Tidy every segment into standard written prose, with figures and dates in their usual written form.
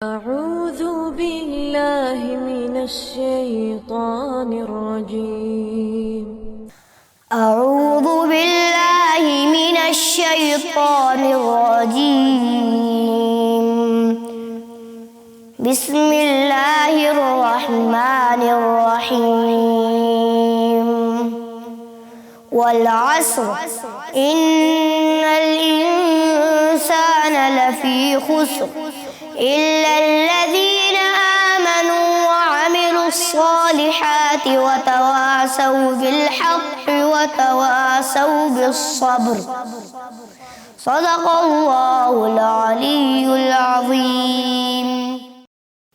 أعوذ بالله من الشيطان الرجيم أعوذ بالله من الشيطان الرجيم بسم الله الرحمن الرحيم والعصر إن الإنسان لفي خسر إلا الذين آمنوا وعملوا الصالحات وتواصوا بالحق وتواصوا بالصبر صدق الله العلي العظيم۔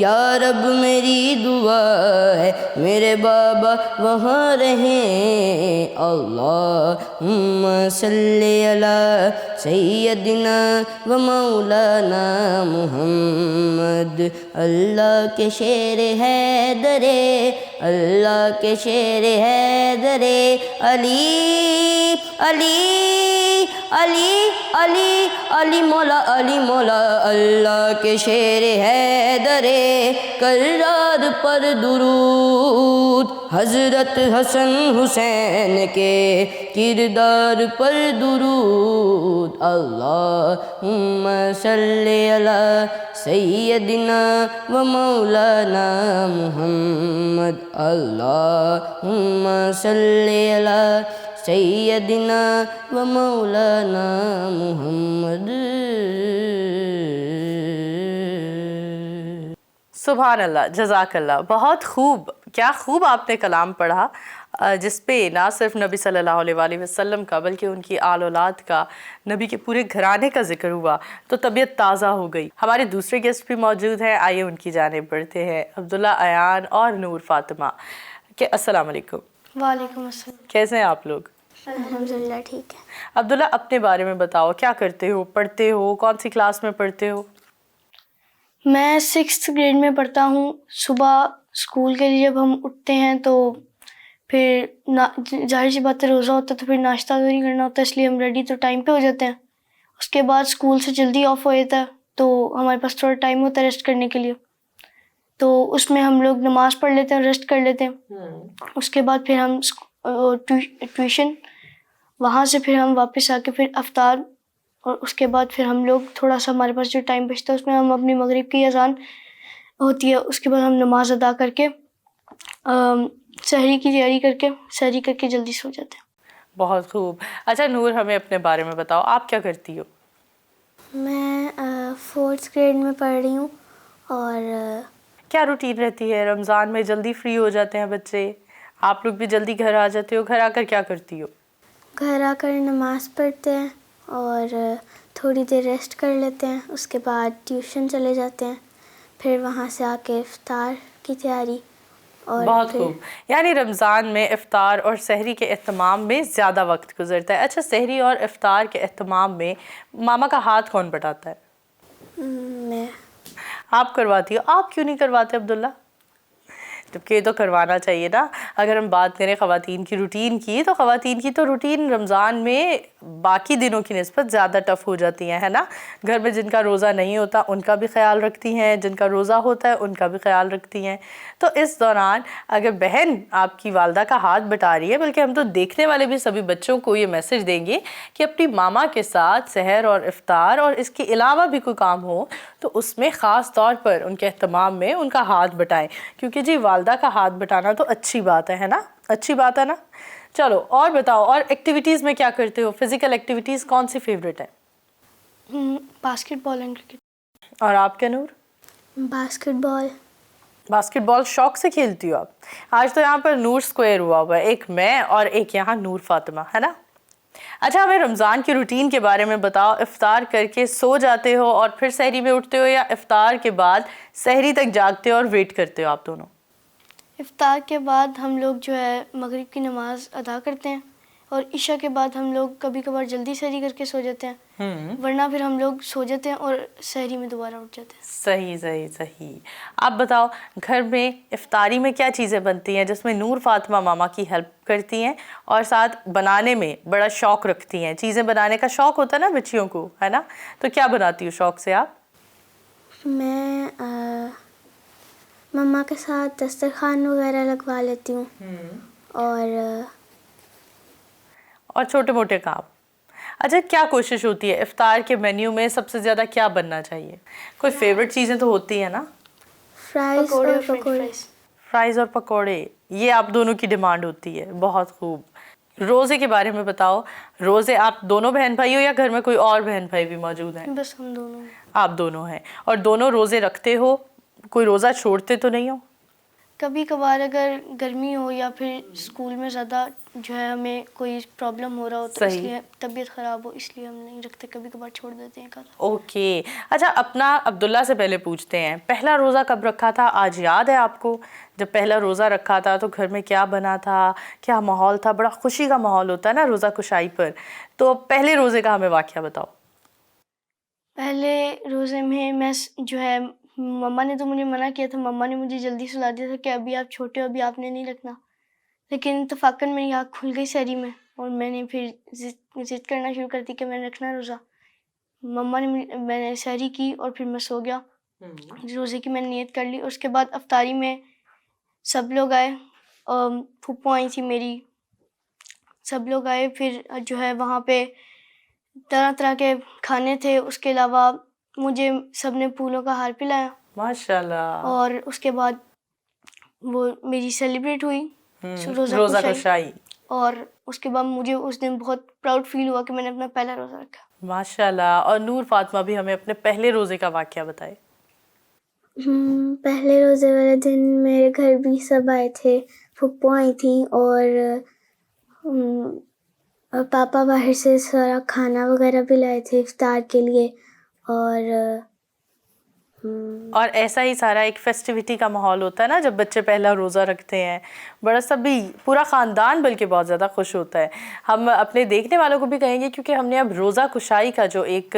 یا رب میری دعا ہے میرے بابا وہاں رہیں. اللہم صلی علی سیدنا و مولانا محمد. اللہ کے شیر حیدر، اللہ کے شیر حیدر، علی علی علی علی علی مولا علی مولا. اللہ کے شیر حیدر، کرار پر درود، حضرت حسن حسین کے کردار پر درود. اللہم صلی علی سیدنا و مولانا محمد. اللہم صلی علی سیدنا و مولانا محمد. سبحان اللہ، جزاک اللہ. بہت خوب، کیا خوب آپ نے کلام پڑھا جس پہ نہ صرف نبی صلی اللہ علیہ وآلہ وسلم کا بلکہ ان کی آل اولاد کا، نبی کے پورے گھرانے کا ذکر ہوا تو طبیعت تازہ ہو گئی. ہمارے دوسرے گیسٹ بھی موجود ہیں، آئیے ان کی جانب بڑھتے ہیں. عبداللہ ایان اور نور فاطمہ کہ السلام علیکم. وعلیکم السلام. کیسے ہیں آپ لوگ؟ الحمدللہ ٹھیک ہے. عبداللہ اپنے بارے میں بتاؤ، کیا کرتے ہو، پڑھتے ہو، کون سی کلاس میں پڑھتے ہو؟ میں 6th گریڈ میں پڑھتا ہوں. صبح اسکول کے لیے جب ہم اٹھتے ہیں تو پھر ظاہر سی بات ہے روزہ ہوتا ہے تو پھر ناشتہ تو نہیں کرنا ہوتا، اس لیے ہم ریڈی تو ٹائم پہ ہو جاتے ہیں. اس کے بعد اسکول سے جلدی آف ہو جاتا ہے تو ہمارے پاس تھوڑا ٹائم ہوتا ہے ریسٹ کرنے کے لیے، تو اس میں ہم لوگ نماز پڑھ لیتے ہیں، ریسٹ کر لیتے ہیں. اس کے بعد پھر ہم ٹیوشن، وہاں سے پھر ہم واپس آ کے پھر افطار، اور اس کے بعد پھر ہم لوگ تھوڑا سا ہمارے پاس جو ٹائم بچتا ہے اس میں ہم اپنی مغرب کی اذان ہوتی ہے اس کے بعد ہم نماز ادا کر کے سحری کی تیاری کر کے سحری کر کے جلدی سو جاتے ہیں. بہت خوب. اچھا نور، ہمیں اپنے بارے میں بتاؤ، آپ کیا کرتی ہو؟ میں 4th گریڈ میں پڑھ رہی ہوں. اور کیا روٹین رہتی ہے؟ رمضان میں جلدی فری ہو جاتے ہیں بچے، آپ لوگ بھی جلدی گھر آ جاتے ہو، گھر آ کر کیا کرتی ہو؟ گھر آ کر نماز پڑھتے ہیں اور تھوڑی دیر ریسٹ کر لیتے ہیں، اس کے بعد ٹیوشن چلے جاتے ہیں، پھر وہاں سے آ کے افطار کی تیاری. اور بہت خوب. یعنی رمضان میں افطار اور سحری کے اہتمام میں زیادہ وقت گزرتا ہے. اچھا، سحری اور افطار کے اہتمام میں ماما کا ہاتھ کون بٹاتا ہے؟ میں. آپ کرواتی ہو؟ آپ کیوں نہیں کرواتے عبداللہ؟ جبکہ یہ تو کروانا چاہیے نا. اگر ہم بات کریں خواتین کی روٹین کی تو خواتین کی تو روٹین رمضان میں باقی دنوں کی نسبت زیادہ ٹف ہو جاتی ہیں، ہے نا. گھر میں جن کا روزہ نہیں ہوتا ان کا بھی خیال رکھتی ہیں، جن کا روزہ ہوتا ہے ان کا بھی خیال رکھتی ہیں. تو اس دوران اگر بہن آپ کی والدہ کا ہاتھ بٹا رہی ہے، بلکہ ہم تو دیکھنے والے بھی سبھی بچوں کو یہ میسج دیں گے کہ اپنی ماما کے ساتھ سحر اور افطار اور اس کے علاوہ بھی کوئی کام ہو تو اس میں خاص طور پر ان کے اہتمام میں ان کا ہاتھ بٹائیں، کیونکہ جی والدہ کا ہاتھ بٹانا تو اچھی بات ہے نا، اچھی بات ہے نا. چلو اور بتاؤ، اور ایکٹیویٹیز میں کیا کرتے ہو؟ فزیکل ایکٹیویٹیز کون سی فیوریٹ ہے؟ Basket ball and cricket. اور آپ کے نور؟ باسکٹ بال. باسکٹ بال شوق سے کھیلتی ہو آپ؟ آج تو یہاں پر نور اسکوائر ہوا ہوا ہے، ایک میں اور ایک یہاں نور فاطمہ، ہے نا. اچھا ہمیں رمضان کی روٹین کے بارے میں بتاؤ. افطار کر کے سو جاتے ہو اور پھر سحری میں اٹھتے ہو، یا افطار کے بعد سحری تک جاگتے ہو اور ویٹ کرتے ہو آپ دونوں؟ افطار کے بعد ہم لوگ جو ہے مغرب کی نماز ادا کرتے ہیں، اور عشاء کے بعد ہم لوگ کبھی کبھار جلدی سحری کر کے سو جاتے ہیں، ورنہ پھر ہم لوگ سو جاتے ہیں اور سحری میں دوبارہ اٹھ جاتے ہیں. صحیح صحیح صحیح. آپ بتاؤ گھر میں افطاری میں کیا چیزیں بنتی ہیں جس میں نور فاطمہ ماما کی ہیلپ کرتی ہیں اور ساتھ بنانے میں بڑا شوق رکھتی ہیں؟ چیزیں بنانے کا شوق ہوتا ہے نا بچیوں کو، ہے نا. تو کیا بناتی ہو شوق سے آپ؟ میں مما کے ساتھ دسترخوان وغیرہ لگوا لیتی ہوں اور چھوٹے موٹے کام. اچھا کیا کوشش ہوتی ہے افطار کے مینیو میں سب سے زیادہ کیا بننا چاہیے؟ کوئی فیوریٹ چیزیں تو ہوتی ہیں نا؟ فرائز اور پکوڑے، یہ آپ دونوں کی ڈیمانڈ ہوتی ہے. بہت خوب. روزے کے بارے میں بتاؤ. روزے آپ دونوں بہن بھائی ہو یا گھر میں کوئی اور بہن بھائی بھی موجود ہیں؟ بس ہم دونوں. آپ دونوں ہیں. اور دونوں روزے رکھتے ہو؟ کوئی روزہ چھوڑتے تو نہیں ہو؟ کبھی کبھار اگر گرمی ہو یا پھر اسکول میں زیادہ جو ہے ہمیں کوئی پرابلم ہو رہا ہو تو اس صحیح. لیے طبیعت خراب ہو اس لیے ہم نہیں رکھتے, کبھی کبھار چھوڑ دیتے ہیں کھانا. اوکے. اچھا اپنا عبداللہ سے پہلے پوچھتے ہیں, پہلا روزہ کب رکھا تھا, آج یاد ہے آپ کو؟ جب پہلا روزہ رکھا تھا تو گھر میں کیا بنا تھا, کیا ماحول تھا؟ بڑا خوشی کا ماحول ہوتا ہے نا روزہ کشائی پر, تو پہلے روزے کا ہمیں واقعہ بتاؤ. پہلے روزے میں جو ہے مما نے تو مجھے منع کیا تھا, مما نے مجھے جلدی سلا دیا تھا کہ ابھی آپ چھوٹے ہو, ابھی آپ نے نہیں رکھنا, لیکن اتفاقاً میری آنکھ کھل گئی سحری میں اور میں نے پھر ضد کرنا شروع کر دی کہ میں نے رکھنا روزہ. مما نے میں نے سحری کی اور پھر میں سو گیا. روزے کی میں نے نیت کر لی. اس کے بعد افطاری میں سب لوگ آئے, پھوپھو آئی تھی میری, سب لوگ آئے. پھر جو ہے وہاں پہ طرح طرح کے کھانے تھے. اس کے علاوہ مجھے سب نے پھولوں کا ہار پلایا ماشاءاللہ. اور اس کے بعد وہ میری سیلیبریٹ ہوئی روزہ کشائی. اور اس کے بعد مجھے اس دن بہت پراؤڈ فیل ہوا کہ میں نے اپنا پہلا روزہ رکھا. ماشاءاللہ. اور نور فاطمہ بھی ہمیں اپنے پہلے روزے کا واقعہ بتائے. پہلے روزے والے دن میرے گھر بھی سب آئے تھے, پھپھو آئی تھیں اور پاپا باہر سے سارا کھانا وغیرہ بھی لائے تھے افطار کے لیے. اور ایسا ہی سارا ایک فیسٹیوٹی کا ماحول ہوتا ہے نا جب بچے پہلا روزہ رکھتے ہیں, بڑا سبھی پورا خاندان بلکہ بہت زیادہ خوش ہوتا ہے. ہم اپنے دیکھنے والوں کو بھی کہیں گے کیونکہ ہم نے اب روزہ کشائی کا جو ایک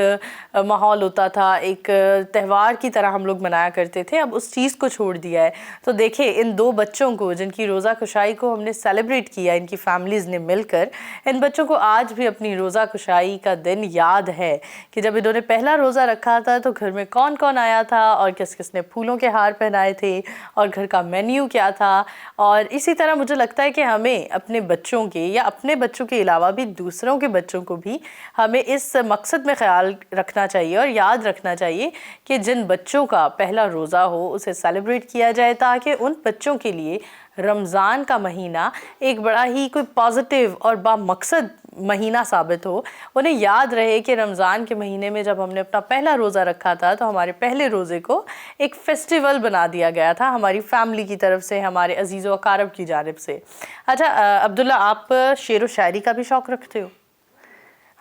ماحول ہوتا تھا, ایک تہوار کی طرح ہم لوگ منایا کرتے تھے, اب اس چیز کو چھوڑ دیا ہے. تو دیکھیں ان دو بچوں کو جن کی روزہ کشائی کو ہم نے سیلیبریٹ کیا ان کی فیملیز نے مل کر, ان بچوں کو آج بھی اپنی روزہ کشائی کا دن یاد ہے کہ جب انہوں نے پہلا روزہ رکھا تھا تو گھر میں کون کون آیا تھا اور کس کس نے پھولوں کے ہار پہنائے تھے اور گھر کا مینیو کیا تھا. اور اسی طرح مجھے لگتا ہے کہ ہمیں اپنے بچوں کے یا اپنے بچوں کے علاوہ بھی دوسروں کے بچوں کو بھی ہمیں اس مقصد میں خیال رکھنا چاہیے اور یاد رکھنا چاہیے کہ جن بچوں کا پہلا روزہ ہو اسے سیلیبریٹ کیا جائے, تاکہ ان بچوں کے لیے رمضان کا مہینہ ایک بڑا ہی کوئی پازیٹیو اور با مقصد مہینہ ثابت ہو. انہیں یاد رہے کہ رمضان کے مہینے میں جب ہم نے اپنا پہلا روزہ رکھا تھا تو ہمارے پہلے روزے کو ایک فیسٹیول بنا دیا گیا تھا ہماری فیملی کی طرف سے, ہمارے عزیز و اقارب کی جانب سے. اچھا عبداللہ, آپ شعر و شاعری کا بھی شوق رکھتے ہو؟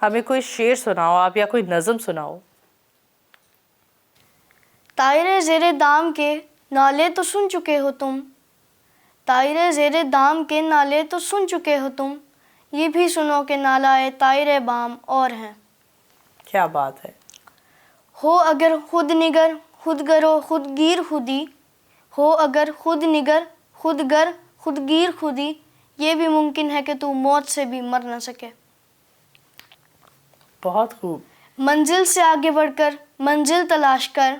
ہمیں کوئی شعر سناؤ آپ یا کوئی نظم سناؤ. طائر زیر دام کے نالے تو سن چکے ہو تم, طائر زیر دام کے نالے تو سن چکے ہو تم, یہ بھی سنو کہ نالائے طائر بام اور ہیں. کیا بات ہے. ہو اگر خود نگر خود گرو خود گیر خودی, ہو اگر خود نگر خود گر خود گیر خودی, یہ بھی ممکن ہے کہ تو موت سے بھی مر نہ سکے. بہت خوب. منزل سے آگے بڑھ کر منزل تلاش کر,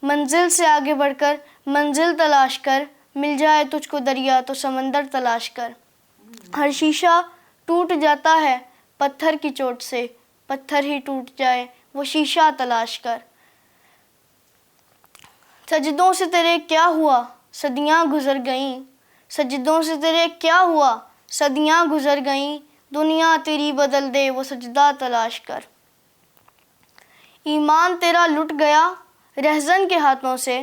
منزل سے آگے بڑھ کر منزل تلاش کر, مل جائے تجھ کو دریا تو سمندر تلاش کر. ہر شیشہ ٹوٹ جاتا ہے پتھر کی چوٹ سے, پتھر ہی ٹوٹ جائے وہ شیشہ تلاش کر. سجدوں سے تیرے کیا ہوا صدیاں گزر گئیں, سجدوں سے تیرے کیا ہوا صدیاں گزر گئیں, دنیا تیری بدل دے وہ سجدہ تلاش کر. ایمان تیرا لٹ گیا رہزن کے ہاتھوں سے,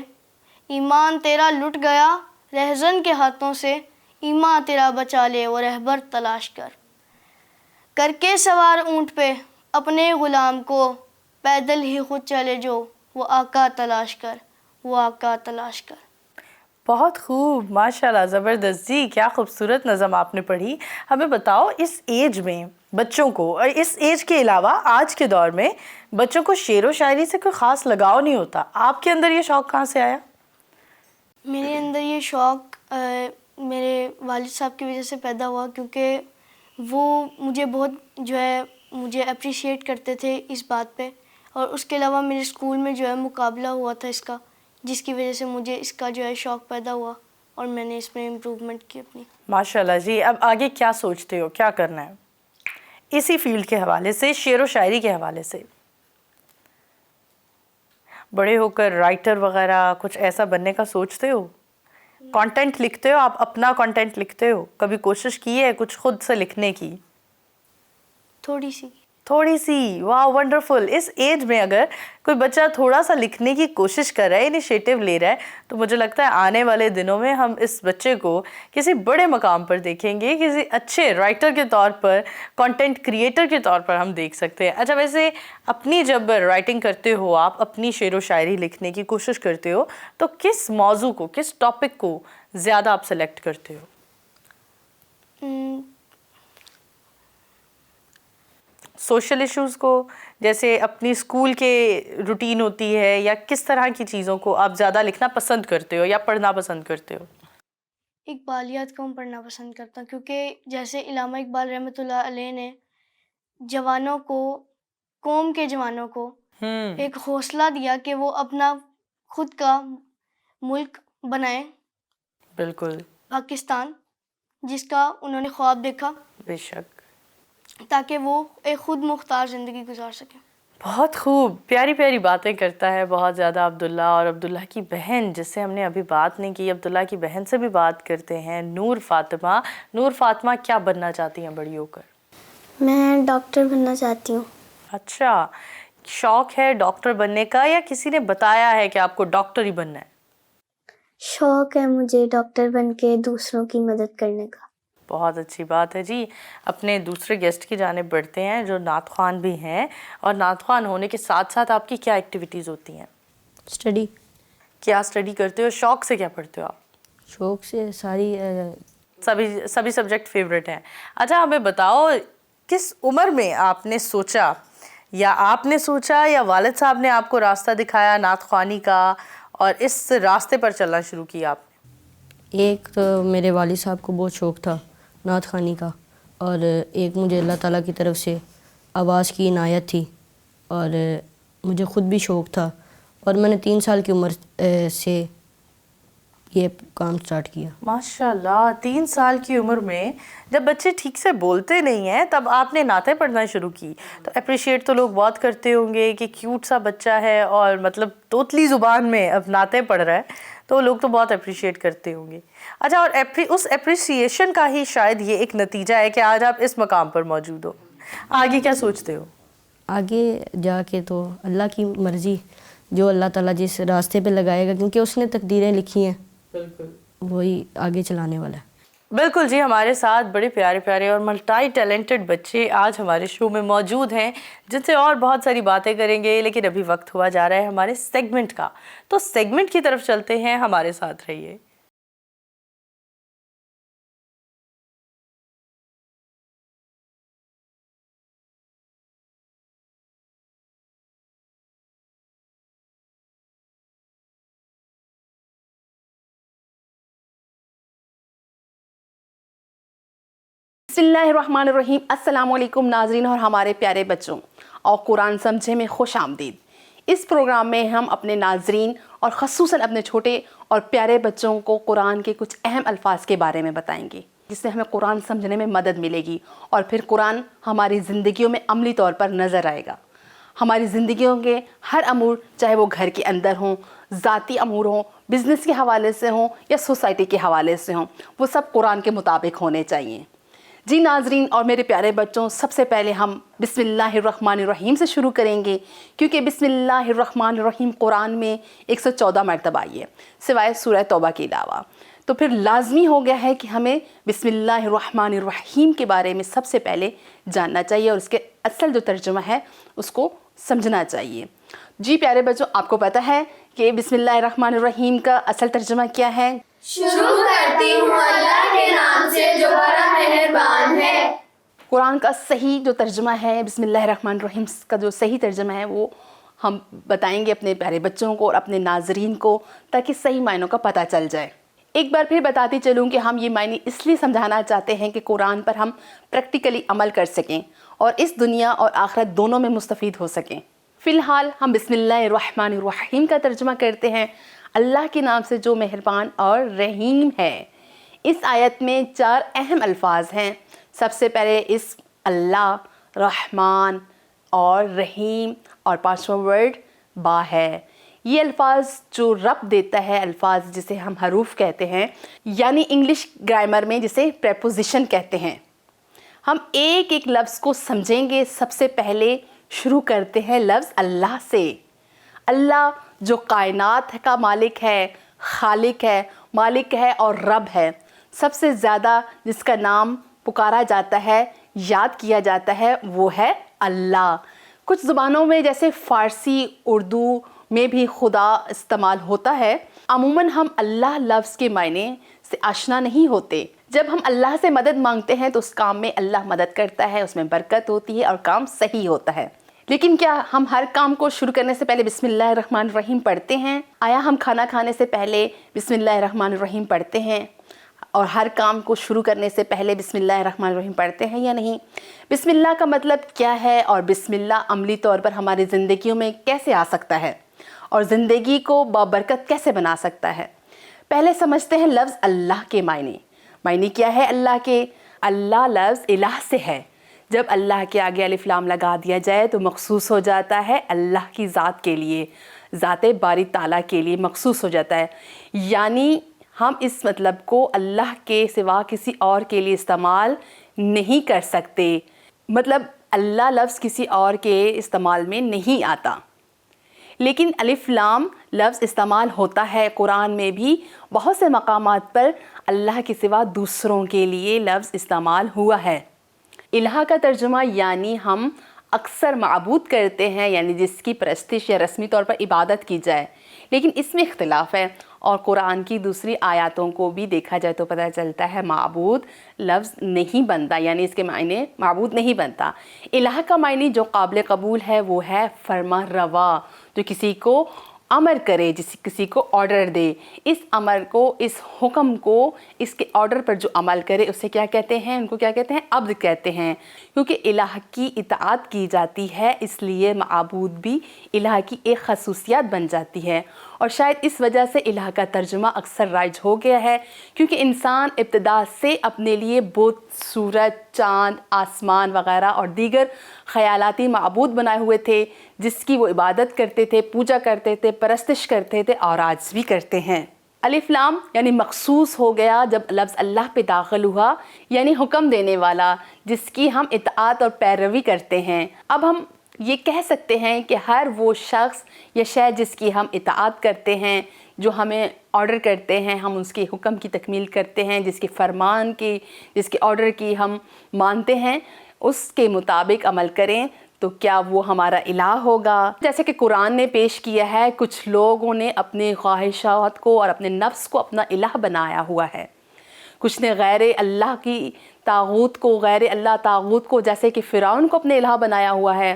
ایمان تیرا لٹ گیا رہزن کے ہاتھوں سے, ایمان تیرا بچا لے وہ رہبر تلاش کر. کر کے سوار اونٹ پہ اپنے غلام کو, پیدل ہی خود چلے جو وہ آقا تلاش کر, وہ آقا تلاش کر. بہت خوب, ماشاءاللہ, زبردست جی, کیا خوبصورت نظم آپ نے پڑھی. ہمیں بتاؤ اس ایج میں بچوں کو, اور اس ایج کے علاوہ آج کے دور میں بچوں کو شعر و شاعری سے کوئی خاص لگاؤ نہیں ہوتا, آپ کے اندر یہ شوق کہاں سے آیا؟ میرے اندر یہ شوق میرے والد صاحب کی وجہ سے پیدا ہوا, کیونکہ وہ مجھے بہت جو ہے مجھے اپریشیٹ کرتے تھے اس بات پہ, اور اس کے علاوہ میرے اسکول میں جو ہے مقابلہ ہوا تھا اس کا, جس کی وجہ سے مجھے اس کا جو ہے شوق پیدا ہوا اور میں نے اس میں امپروومنٹ کی اپنی. ماشاءاللہ جی. اب آگے کیا سوچتے ہو, کیا کرنا ہے اسی فیلڈ کے حوالے سے, شعر و شاعری کے حوالے سے؟ بڑے ہو کر رائٹر وغیرہ کچھ ایسا بننے کا سوچتے ہو؟ کانٹینٹ لکھتے ہو آپ, اپنا کانٹینٹ لکھتے ہو؟ کبھی کوشش کی ہے کچھ خود سے لکھنے کی؟ تھوڑی سی. واہ ونڈرفل. اس ایج میں اگر کوئی بچہ تھوڑا سا لکھنے کی کوشش کر رہا ہے, انیشیٹو لے رہا ہے, تو مجھے لگتا ہے آنے والے دنوں میں ہم اس بچے کو کسی بڑے مقام پر دیکھیں گے, کسی اچھے رائٹر کے طور پر, کنٹینٹ کریٹر کے طور پر ہم دیکھ سکتے ہیں. اچھا, ویسے اپنی جب رائٹنگ کرتے ہو آپ, اپنی شعر و شاعری لکھنے کی کوشش کرتے ہو, تو کس موضوع کو, کس ٹاپک کو زیادہ آپ سلیکٹ کرتے ہو؟ سوشل ایشوز کو, جیسے اپنی اسکول کے روٹین ہوتی ہے, یا کس طرح کی چیزوں کو آپ زیادہ لکھنا پسند کرتے ہو یا پڑھنا پسند کرتے ہو؟ اقبالیات کو پڑھنا پسند کرتا ہوں، کیونکہ جیسے علامہ اقبال رحمۃ اللہ علیہ نے جوانوں کو، قوم کے جوانوں کو ایک حوصلہ دیا کہ وہ اپنا خود کا ملک بنائیں. بالکل. پاکستان جس کا انہوں نے خواب دیکھا، بے شک، تاکہ وہ ایک خود مختار زندگی گزار سکیں. بہت خوب، پیاری پیاری باتیں کرتا ہے بہت زیادہ عبداللہ. اور عبداللہ کی بہن جس سے ہم نے ابھی بات نہیں کی، عبداللہ کی بہن سے بھی بات کرتے ہیں، نور فاطمہ. نور فاطمہ کیا بننا چاہتی ہیں بڑی ہو کر؟ میں ڈاکٹر بننا چاہتی ہوں. اچھا، شوق ہے ڈاکٹر بننے کا یا کسی نے بتایا ہے کہ آپ کو ڈاکٹر ہی بننا ہے؟ شوق ہے مجھے ڈاکٹر بن کے دوسروں کی مدد کرنے کا. بہت اچھی بات ہے جی. اپنے دوسرے گیسٹ کی جانب بڑھتے ہیں جو نعت خوان بھی ہیں، اور نعت خوان ہونے کے ساتھ ساتھ آپ کی کیا ایکٹیویٹیز ہوتی ہیں؟ اسٹڈی. کیا اسٹڈی کرتے ہو؟ شوق سے کیا پڑھتے ہو آپ؟ شوق سے ساری سبھی سبجیکٹ فیوریٹ ہیں. اچھا ہمیں بتاؤ، کس عمر میں آپ نے سوچا، یا آپ نے سوچا یا والد صاحب نے آپ کو راستہ دکھایا نعت خوانی کا، اور اس راستے پر چلنا شروع کیا آپ نے؟ ایک تو میرے والد صاحب کو بہت شوق تھا نعت خوانی کا، اور ایک مجھے اللہ تعالیٰ کی طرف سے آواز کی عنایت تھی، اور مجھے خود بھی شوق تھا، اور میں نے 3 سال کی عمر سے یہ کام سٹارٹ کیا. ماشاءاللہ، 3 سال کی عمر میں جب بچے ٹھیک سے بولتے نہیں ہیں تب آپ نے نعتیں پڑھنا شروع کی، تو اپریشیٹ تو لوگ بہت کرتے ہوں گے کہ کیوٹ سا بچہ ہے اور مطلب توتلی زبان میں اب نعتیں پڑھ رہا ہے، تو لوگ تو بہت اپریشیٹ کرتے ہوں گے. اچھا، اور اس اپریسیشن کا ہی شاید یہ ایک نتیجہ ہے کہ آج آپ اس مقام پر موجود ہو. آگے کیا سوچتے ہو؟ آگے جا کے تو اللہ کی مرضی، جو اللہ تعالیٰ جس راستے پہ لگائے گا، کیونکہ اس نے تقدیریں لکھی ہیں، بالکل وہی آگے چلانے والا ہے. بالکل جی. ہمارے ساتھ بڑے پیارے پیارے اور ملٹائی ٹیلنٹڈ بچے آج ہمارے شو میں موجود ہیں، جن سے اور بہت ساری باتیں کریں گے، لیکن ابھی وقت ہوا جا رہا ہے ہمارے سیگمنٹ کا، تو سیگمنٹ کی طرف چلتے ہیں. ہمارے ساتھ رہیے. بسم اللہ الرحمن الرحیم. السلام علیکم ناظرین اور ہمارے پیارے بچوں، اور قرآن سمجھے میں خوش آمدید. اس پروگرام میں ہم اپنے ناظرین اور خصوصاً اپنے چھوٹے اور پیارے بچوں کو قرآن کے کچھ اہم الفاظ کے بارے میں بتائیں گے، جس سے ہمیں قرآن سمجھنے میں مدد ملے گی، اور پھر قرآن ہماری زندگیوں میں عملی طور پر نظر آئے گا. ہماری زندگیوں کے ہر امور، چاہے وہ گھر کے اندر ہوں، ذاتی امور ہوں، بزنس کے حوالے سے ہوں یا سوسائٹی کے حوالے سے ہوں، وہ سب قرآن کے مطابق ہونے چاہیے. جی ناظرین اور میرے پیارے بچوں، سب سے پہلے ہم بسم اللہ الرحمن الرحیم سے شروع کریں گے، کیونکہ بسم اللہ الرحمن الرحیم قرآن میں 114 مرتبہ آئی ہے، سوائے سورہ توبہ کے علاوہ. تو پھر لازمی ہو گیا ہے کہ ہمیں بسم اللہ الرحمن الرحیم کے بارے میں سب سے پہلے جاننا چاہیے، اور اس کے اصل جو ترجمہ ہے اس کو سمجھنا چاہیے. جی پیارے بچوں، آپ کو پتہ ہے کہ بسم اللہ الرحمن الرحیم کا اصل ترجمہ کیا ہے؟ شروع کرتی ہوں اللہ کے نام سے جو بڑا مہربان ہے. قرآن کا صحیح جو ترجمہ ہے بسم اللہ الرحمن الرحیم کا، جو صحیح ترجمہ ہے وہ ہم بتائیں گے اپنے پیارے بچوں کو اور اپنے ناظرین کو، تاکہ صحیح معنوں کا پتہ چل جائے. ایک بار پھر بتاتی چلوں کہ ہم یہ معنی اس لیے سمجھانا چاہتے ہیں کہ قرآن پر ہم پریکٹیکلی عمل کر سکیں اور اس دنیا اور آخرت دونوں میں مستفید ہو سکیں. فی الحال ہم بسم اللہ الرحمن الرحیم کا ترجمہ کرتے ہیں، اللہ کے نام سے جو مہربان اور رحیم ہے. اس آیت میں 4 اہم الفاظ ہیں. سب سے پہلے اسم اللہ، رحمان اور رحیم، اور 5واں ورڈ با ہے. یہ الفاظ جو رب دیتا ہے، الفاظ جسے ہم حروف کہتے ہیں، یعنی انگلش گرامر میں جسے پریپوزیشن کہتے ہیں. ہم ایک ایک لفظ کو سمجھیں گے. سب سے پہلے شروع کرتے ہیں لفظ اللہ سے. اللہ جو کائنات کا مالک ہے, خالق ہے, مالک ہے اور رب ہے. سب سے زیادہ جس کا نام پکارا جاتا ہے, یاد کیا جاتا ہے, وہ ہے اللہ. کچھ زبانوں میں جیسے فارسی, اردو میں بھی خدا استعمال ہوتا ہے. عموماً ہم اللہ لفظ کے معنی سے آشنا نہیں ہوتے. جب ہم اللہ سے مدد مانگتے ہیں تو اس کام میں اللہ مدد کرتا ہے, اس میں برکت ہوتی ہے اور کام صحیح ہوتا ہے. لیکن کیا ہم ہر کام کو شروع کرنے سے پہلے بسم اللہ الرحمن الرحیم پڑھتے ہیں؟ آیا ہم کھانا کھانے سے پہلے بسم اللہ الرحمن الرحیم پڑھتے ہیں؟ اور ہر کام کو شروع کرنے سے پہلے بسم اللہ الرحمن الرحیم پڑھتے ہیں یا نہیں؟ بسم اللہ کا مطلب کیا ہے اور بسم اللہ عملی طور پر ہماری زندگیوں میں کیسے آ سکتا ہے اور زندگی کو بابرکت کیسے بنا سکتا ہے؟ پہلے سمجھتے ہیں لفظ اللہ کے معنی. معنی کیا ہے اللہ کے؟ اللہ لفظ الہ سے ہے. جب اللہ کے آگے الف لام لگا دیا جائے تو مخصوص ہو جاتا ہے اللہ کی ذات کے لیے, ذات باری تعالیٰ کے لیے مخصوص ہو جاتا ہے. یعنی ہم اس مطلب کو اللہ کے سوا کسی اور کے لیے استعمال نہیں کر سکتے. مطلب اللہ لفظ کسی اور کے استعمال میں نہیں آتا. لیکن الف لام لفظ استعمال ہوتا ہے قرآن میں بھی. بہت سے مقامات پر اللہ کے سوا دوسروں کے لیے لفظ استعمال ہوا ہے. الہ کا ترجمہ یعنی ہم اکثر معبود کرتے ہیں, یعنی جس کی پرستش یا رسمی طور پر عبادت کی جائے. لیکن اس میں اختلاف ہے اور قرآن کی دوسری آیاتوں کو بھی دیکھا جائے تو پتہ چلتا ہے معبود لفظ نہیں بنتا, یعنی اس کے معنی معبود نہیں بنتا. الہ کا معنی جو قابل قبول ہے وہ ہے فرما روا, جو کسی کو امر کرے, کسی کو آرڈر دے. اس امر کو, اس حکم کو, اس کے آرڈر پر جو عمل کرے اسے کیا کہتے ہیں؟ ان کو کیا کہتے ہیں؟ عبد کہتے ہیں. کیونکہ الہ کی اطاعت کی جاتی ہے اس لیے معبود بھی الہ کی ایک خصوصیات بن جاتی ہے. اور شاید اس وجہ سے الہ کا ترجمہ اکثر رائج ہو گیا ہے, کیونکہ انسان ابتدا سے اپنے لیے بت, سورج, چاند, آسمان وغیرہ اور دیگر خیالاتی معبود بنائے ہوئے تھے جس کی وہ عبادت کرتے تھے, پوجا کرتے تھے, پرستش کرتے تھے اور آج بھی کرتے ہیں. الف لام یعنی مخصوص ہو گیا جب لفظ اللہ پہ داخل ہوا, یعنی حکم دینے والا جس کی ہم اطاعت اور پیروی کرتے ہیں. اب ہم یہ کہہ سکتے ہیں کہ ہر وہ شخص یا شے جس کی ہم اطاعت کرتے ہیں, جو ہمیں آرڈر کرتے ہیں, ہم اس کے حکم کی تکمیل کرتے ہیں, جس کے فرمان کی, جس کے آرڈر کی ہم مانتے ہیں, اس کے مطابق عمل کریں تو کیا وہ ہمارا الہ ہوگا؟ جیسے کہ قرآن نے پیش کیا ہے, کچھ لوگوں نے اپنے خواہشات کو اور اپنے نفس کو اپنا الہ بنایا ہوا ہے. کچھ نے غیر اللہ کی طاغوت کو, غیر اللہ طاغوت کو, جیسے کہ فرعون کو اپنے الہ بنایا ہوا ہے.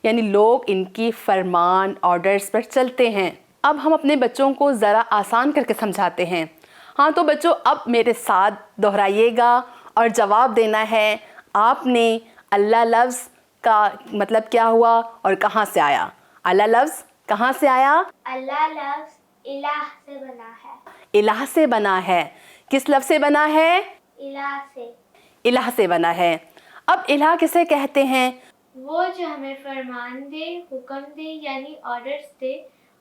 یعنی لوگ ان کی فرمان آرڈرز پر چلتے ہیں. اب ہم اپنے بچوں کو ذرا آسان کر کے سمجھاتے ہیں. ہاں تو بچوں اب میرے ساتھ دہرائیے گا اور جواب دینا ہے. آپ نے اللہ لفظ کا مطلب کیا ہوا اور کہاں سے آیا؟ اللہ لفظ کہاں سے آیا؟ اللہ لفظ الہ سے بنا ہے. الہ سے بنا ہے. کس لفظ سے بنا ہے؟ الہ سے. الہ سے بنا ہے. اب الہ کسے کہتے ہیں؟ وہ جو ہمیں فرمان دے, حکم دے یعنی آرڈرز دے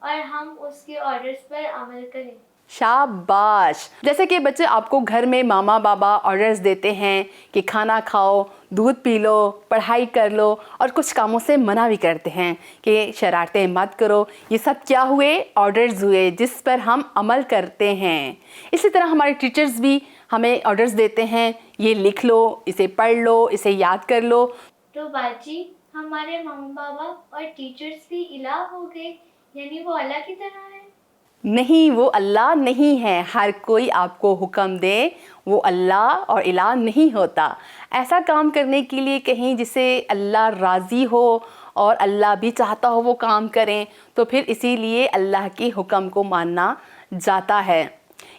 اور ہم اس کے آرڈرز پر عمل کریں. شاباش. جیسے کہ بچے آپ کو گھر میں ماما بابا آرڈرز دیتے ہیں کہ کھانا کھاؤ, دودھ پی لو, پڑھائی کر لو, اور کچھ کاموں سے منع بھی کرتے ہیں کہ شرارتیں مت کرو. یہ سب کیا ہوئے؟ آرڈرز ہوئے جس پر ہم عمل کرتے ہیں. اسی طرح ہمارے ٹیچرز بھی ہمیں آرڈرز دیتے ہیں, یہ لکھ لو, اسے پڑھ لو, اسے یاد کر لو. تو باجی ہمارے ماما بابا اور ٹیچرز بھی الہ ہو گئے, یعنی وہ اللہ کی طرح ہے؟ نہیں, وہ اللہ نہیں ہے. ہر کوئی آپ کو حکم دے وہ اللہ اور الہ نہیں ہوتا. ایسا کام کرنے کے لیے کہیں جسے اللہ راضی ہو اور اللہ بھی چاہتا ہو وہ کام کریں, تو پھر اسی لیے اللہ کے حکم کو ماننا جاتا ہے.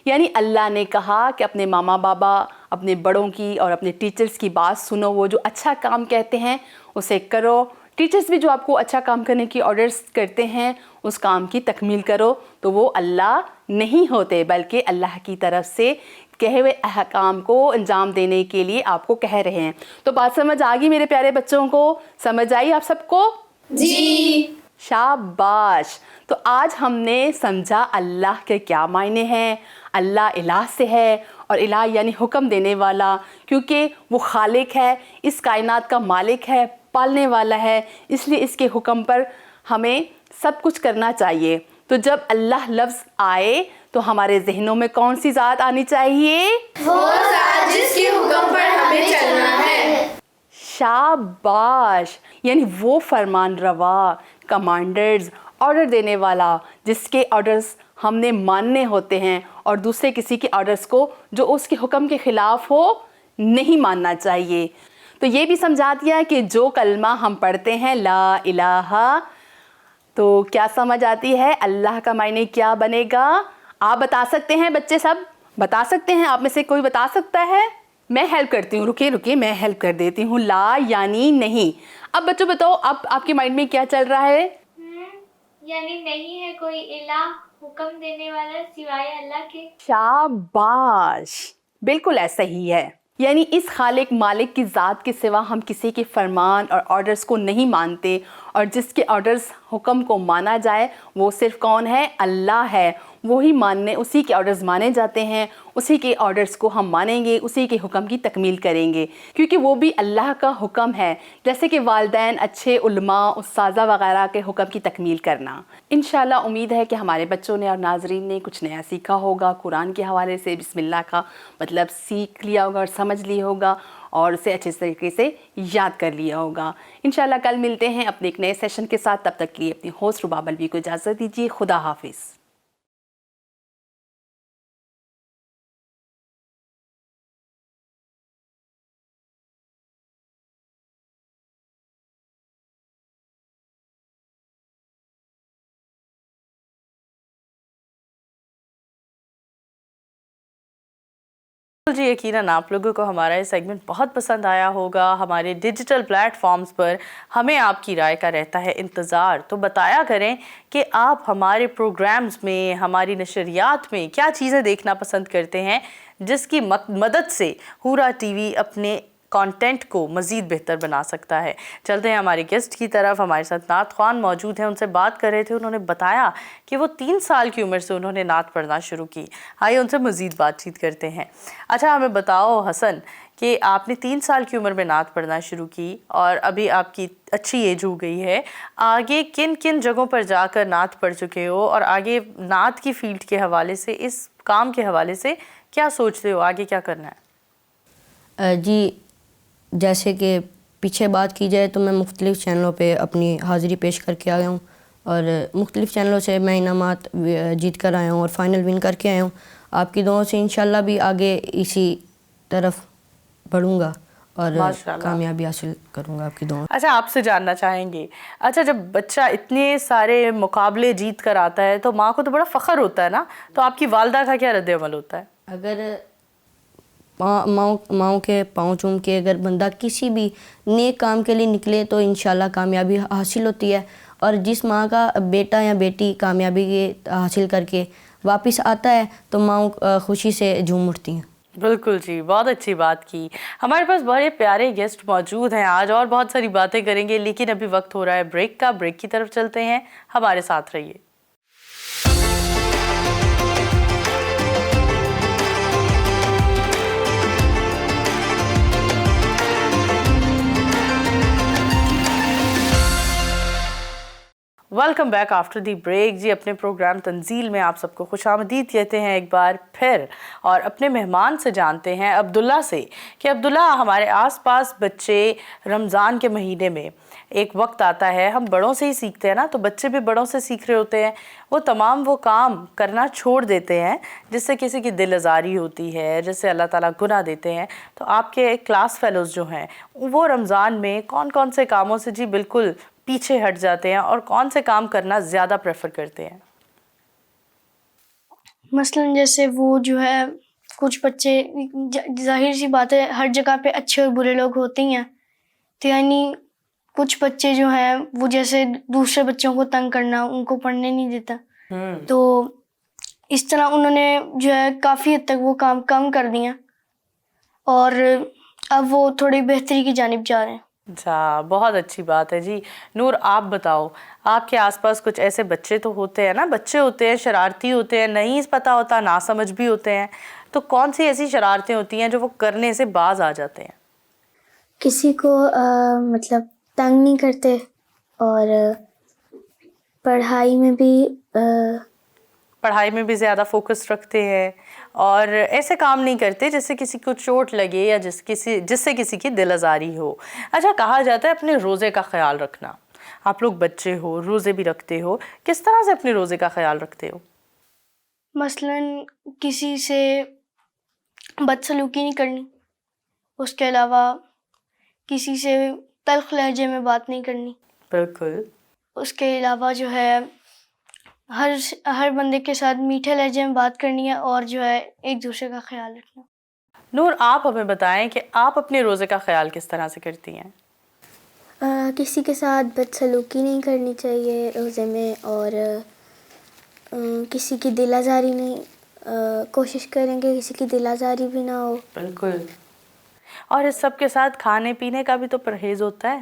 یعنی اللہ نے کہا کہ اپنے ماما بابا, اپنے بڑوں کی اور اپنے ٹیچرز کی بات سنو, وہ جو اچھا کام کہتے ہیں اسے کرو. ٹیچرز بھی جو آپ کو اچھا کام کرنے کی آرڈرز کرتے ہیں اس کام کی تکمیل کرو. تو وہ اللہ نہیں ہوتے بلکہ اللہ کی طرف سے کہے ہوئے احکام کو انجام دینے کے لیے آپ کو کہہ رہے ہیں. تو بات سمجھ آ گئی میرے پیارے بچوں کو؟ سمجھ آئی آپ سب کو؟ جی. شاباش. تو آج ہم نے سمجھا اللہ کے کیا معنی ہیں, اللہ الہ سے ہے اور الہ یعنی حکم دینے والا، کیونکہ وہ خالق ہے، اس کائنات کا مالک ہے، پالنے والا ہے، اس لیے اس کے حکم پر ہمیں سب کچھ کرنا چاہیے۔ تو جب اللہ لفظ آئے تو ہمارے ذہنوں میں کون سی ذات آنی چاہیے؟ وہ ذات جس کے حکم پر ہمیں چلنا ہے۔ شاباش، یعنی وہ فرمان روا، کمانڈرز، آرڈر دینے والا، جس کے آرڈرز ہم نے ماننے ہوتے ہیں، اور دوسرے کسی کے آرڈرز کو جو اس کے حکم کے خلاف ہو نہیں ماننا چاہیے۔ تو یہ بھی سمجھا دیا کہ جو کلمہ ہم پڑھتے ہیں لا الہ، تو کیا سمجھ آتی ہے؟ اللہ کا معنی کیا بنے گا؟ آپ بتا سکتے ہیں؟ بچے سب بتا سکتے ہیں؟ آپ میں سے کوئی بتا سکتا ہے؟ میں ہیلپ کرتی ہوں، رکیے میں ہیلپ کر دیتی ہوں۔ لا یعنی نہیں۔ اب بچوں بتاؤ، اب آپ کے مائنڈ میں کیا چل رہا ہے؟ یعنی نہیں ہے کوئی الہ حکم دینے والا سوائے اللہ کے۔ شاباش، بالکل ایسا ہی ہے۔ یعنی اس خالق مالک کی ذات کے سوا ہم کسی کے فرمان اور آرڈرز کو نہیں مانتے، اور جس کے آرڈرز حکم کو مانا جائے وہ صرف کون ہے؟ اللہ ہے۔ وہی ماننے، اسی کے آرڈرز مانے جاتے ہیں، اسی کے آرڈرز کو ہم مانیں گے، اسی کے حکم کی تکمیل کریں گے، کیونکہ وہ بھی اللہ کا حکم ہے، جیسے کہ والدین، اچھے علماء، اساتذہ وغیرہ کے حکم کی تکمیل کرنا۔ انشاءاللہ امید ہے کہ ہمارے بچوں نے اور ناظرین نے کچھ نیا سیکھا ہوگا، قرآن کے حوالے سے بسم اللہ کا مطلب سیکھ لیا ہوگا اور سمجھ لیا ہوگا، اور اسے اچھے طریقے سے یاد کر لیا ہوگا۔ انشاءاللہ کل ملتے ہیں اپنے ایک نئے سیشن کے ساتھ، تب تک کے لیے اپنی ہوسٹ رباب الوی کو اجازت دیجیے۔ خدا حافظ۔ جی یقیناً آپ لوگوں کو ہمارا یہ سیگمنٹ بہت پسند آیا ہوگا۔ ہمارے ڈیجیٹل پلیٹ فارمز پر ہمیں آپ کی رائے کا رہتا ہے انتظار، تو بتایا کریں کہ آپ ہمارے پروگرامز میں، ہماری نشریات میں کیا چیزیں دیکھنا پسند کرتے ہیں، جس کی مدد سے حورا ٹی وی اپنے کانٹینٹ کو مزید بہتر بنا سکتا ہے۔ چلتے ہیں ہمارے گیسٹ کی طرف۔ ہمارے ساتھ نعت خوان موجود ہیں، ان سے بات کر رہے تھے۔ انہوں نے بتایا کہ وہ 3 سال کی عمر سے انہوں نے نعت پڑھنا شروع کی۔ آئیے ان سے مزید بات چیت کرتے ہیں۔ اچھا ہمیں بتاؤ حسن کہ آپ نے 3 سال کی عمر میں نعت پڑھنا شروع کی، اور ابھی آپ کی اچھی ایج ہو گئی ہے، آگے کن کن جگہوں پر جا کر نعت پڑھ چکے ہو، اور آگے نعت کی فیلڈ کے حوالے سے، اس کام کے حوالے سے کیا سوچتے ہو، آگے کیا کرنا ہے؟ جی جیسے کہ پیچھے بات کی جائے تو میں مختلف چینلوں پہ اپنی حاضری پیش کر کے آیا ہوں، اور مختلف چینلوں سے میں انعامات جیت کر آیا ہوں اور فائنل ون کر کے آیا ہوں۔ آپ کی دعاؤں سے انشاءاللہ بھی آگے اسی طرف بڑھوں گا اور کامیابی حاصل کروں گا آپ کی دعاؤں۔ اچھا آپ سے جاننا چاہیں گے، اچھا جب بچہ اتنے سارے مقابلے جیت کر آتا ہے تو ماں کو تو بڑا فخر ہوتا ہے نا، تو آپ کی والدہ کا کیا رد عمل ہوتا ہے؟ اگر ماؤں کے پاؤں چوم کے اگر بندہ کسی بھی نیک کام کے لیے نکلے تو انشاءاللہ کامیابی حاصل ہوتی ہے، اور جس ماں کا بیٹا یا بیٹی کامیابی حاصل کر کے واپس آتا ہے تو ماؤں خوشی سے جھوم اٹھتی ہیں۔ بالکل جی، بہت اچھی بات کی۔ ہمارے پاس بڑے پیارے گیسٹ موجود ہیں آج، اور بہت ساری باتیں کریں گے، لیکن ابھی وقت ہو رہا ہے بریک کا۔ بریک کی طرف چلتے ہیں، ہمارے ساتھ رہیے۔ Welcome back after the break. جی اپنے پروگرام تنزیل میں آپ سب کو خوش آمدید کہتے ہیں ایک بار پھر، اور اپنے مہمان سے جانتے ہیں عبداللہ سے کہ عبداللہ، ہمارے آس پاس بچے رمضان کے مہینے میں ایک وقت آتا ہے، ہم بڑوں سے ہی سیکھتے ہیں نا، تو بچے بھی بڑوں سے سیکھ رہے ہوتے ہیں، وہ تمام وہ کام کرنا چھوڑ دیتے ہیں جس سے کسی کی دل آزاری ہوتی ہے، جس سے اللہ تعالیٰ گناہ دیتے ہیں۔ تو آپ کے کلاس فیلوز جو ہیں وہ رمضان میں کون کون سے کاموں سے جی بالکل پیچھے ہٹ جاتے ہیں، اور کون سے کام کرنا زیادہ پریفر کرتے ہیں؟ مثلاً جیسے وہ جو ہے کچھ بچے، ظاہر سی بات ہے ہر جگہ پہ اچھے اور برے لوگ ہوتے ہی ہیں، تو یعنی کچھ بچے جو ہیں وہ جیسے دوسرے بچوں کو تنگ کرنا، ان کو پڑھنے نہیں دیتا، تو اس طرح انہوں نے جو ہے کافی حد تک وہ کام کم کر دیا، اور اب وہ تھوڑی بہتری کی جانب جا رہے ہیں۔ اچھا، بہت اچھی بات ہے جی. نور آپ بتاؤ، آپ کے آس پاس کچھ ایسے بچے تو ہوتے ہیں نا، بچے ہوتے ہیں شرارتی ہوتے ہیں، نہیں پتہ ہوتا، ناسمجھ بھی ہوتے ہیں، تو کون سی ایسی شرارتیں ہوتی ہیں جو وہ کرنے سے باز آ جاتے ہیں؟ کسی کو مطلب تنگ نہیں کرتے، اور پڑھائی میں بھی زیادہ فوکس رکھتے ہیں، اور ایسے کام نہیں کرتے جس سے کسی کو چوٹ لگے یا جس سے کسی کی دل آزاری ہو. اچھا، کہا جاتا ہے اپنے روزے کا خیال رکھنا. آپ لوگ بچے ہو، روزے بھی رکھتے ہو، کس طرح سے اپنے روزے کا خیال رکھتے ہو؟ مثلاً کسی سے بدسلوکی نہیں کرنی، اس کے علاوہ کسی سے تلخ لہجے میں بات نہیں کرنی. بالکل. اس کے علاوہ جو ہے ہر بندے کے ساتھ میٹھے لہجے میں بات کرنی ہے، اور جو ہے ایک دوسرے کا خیال رکھنا. نور آپ ہمیں بتائیں کہ آپ اپنے روزے کا خیال کس طرح سے کرتی ہیں؟ کسی کے ساتھ بدسلوکی نہیں کرنی چاہیے روزے میں، اور کسی کی دل آزاری نہیں، کوشش کریں کہ کسی کی دل آزاری بھی نہ ہو. بالکل. اور اس سب کے ساتھ کھانے پینے کا بھی تو پرہیز ہوتا ہے.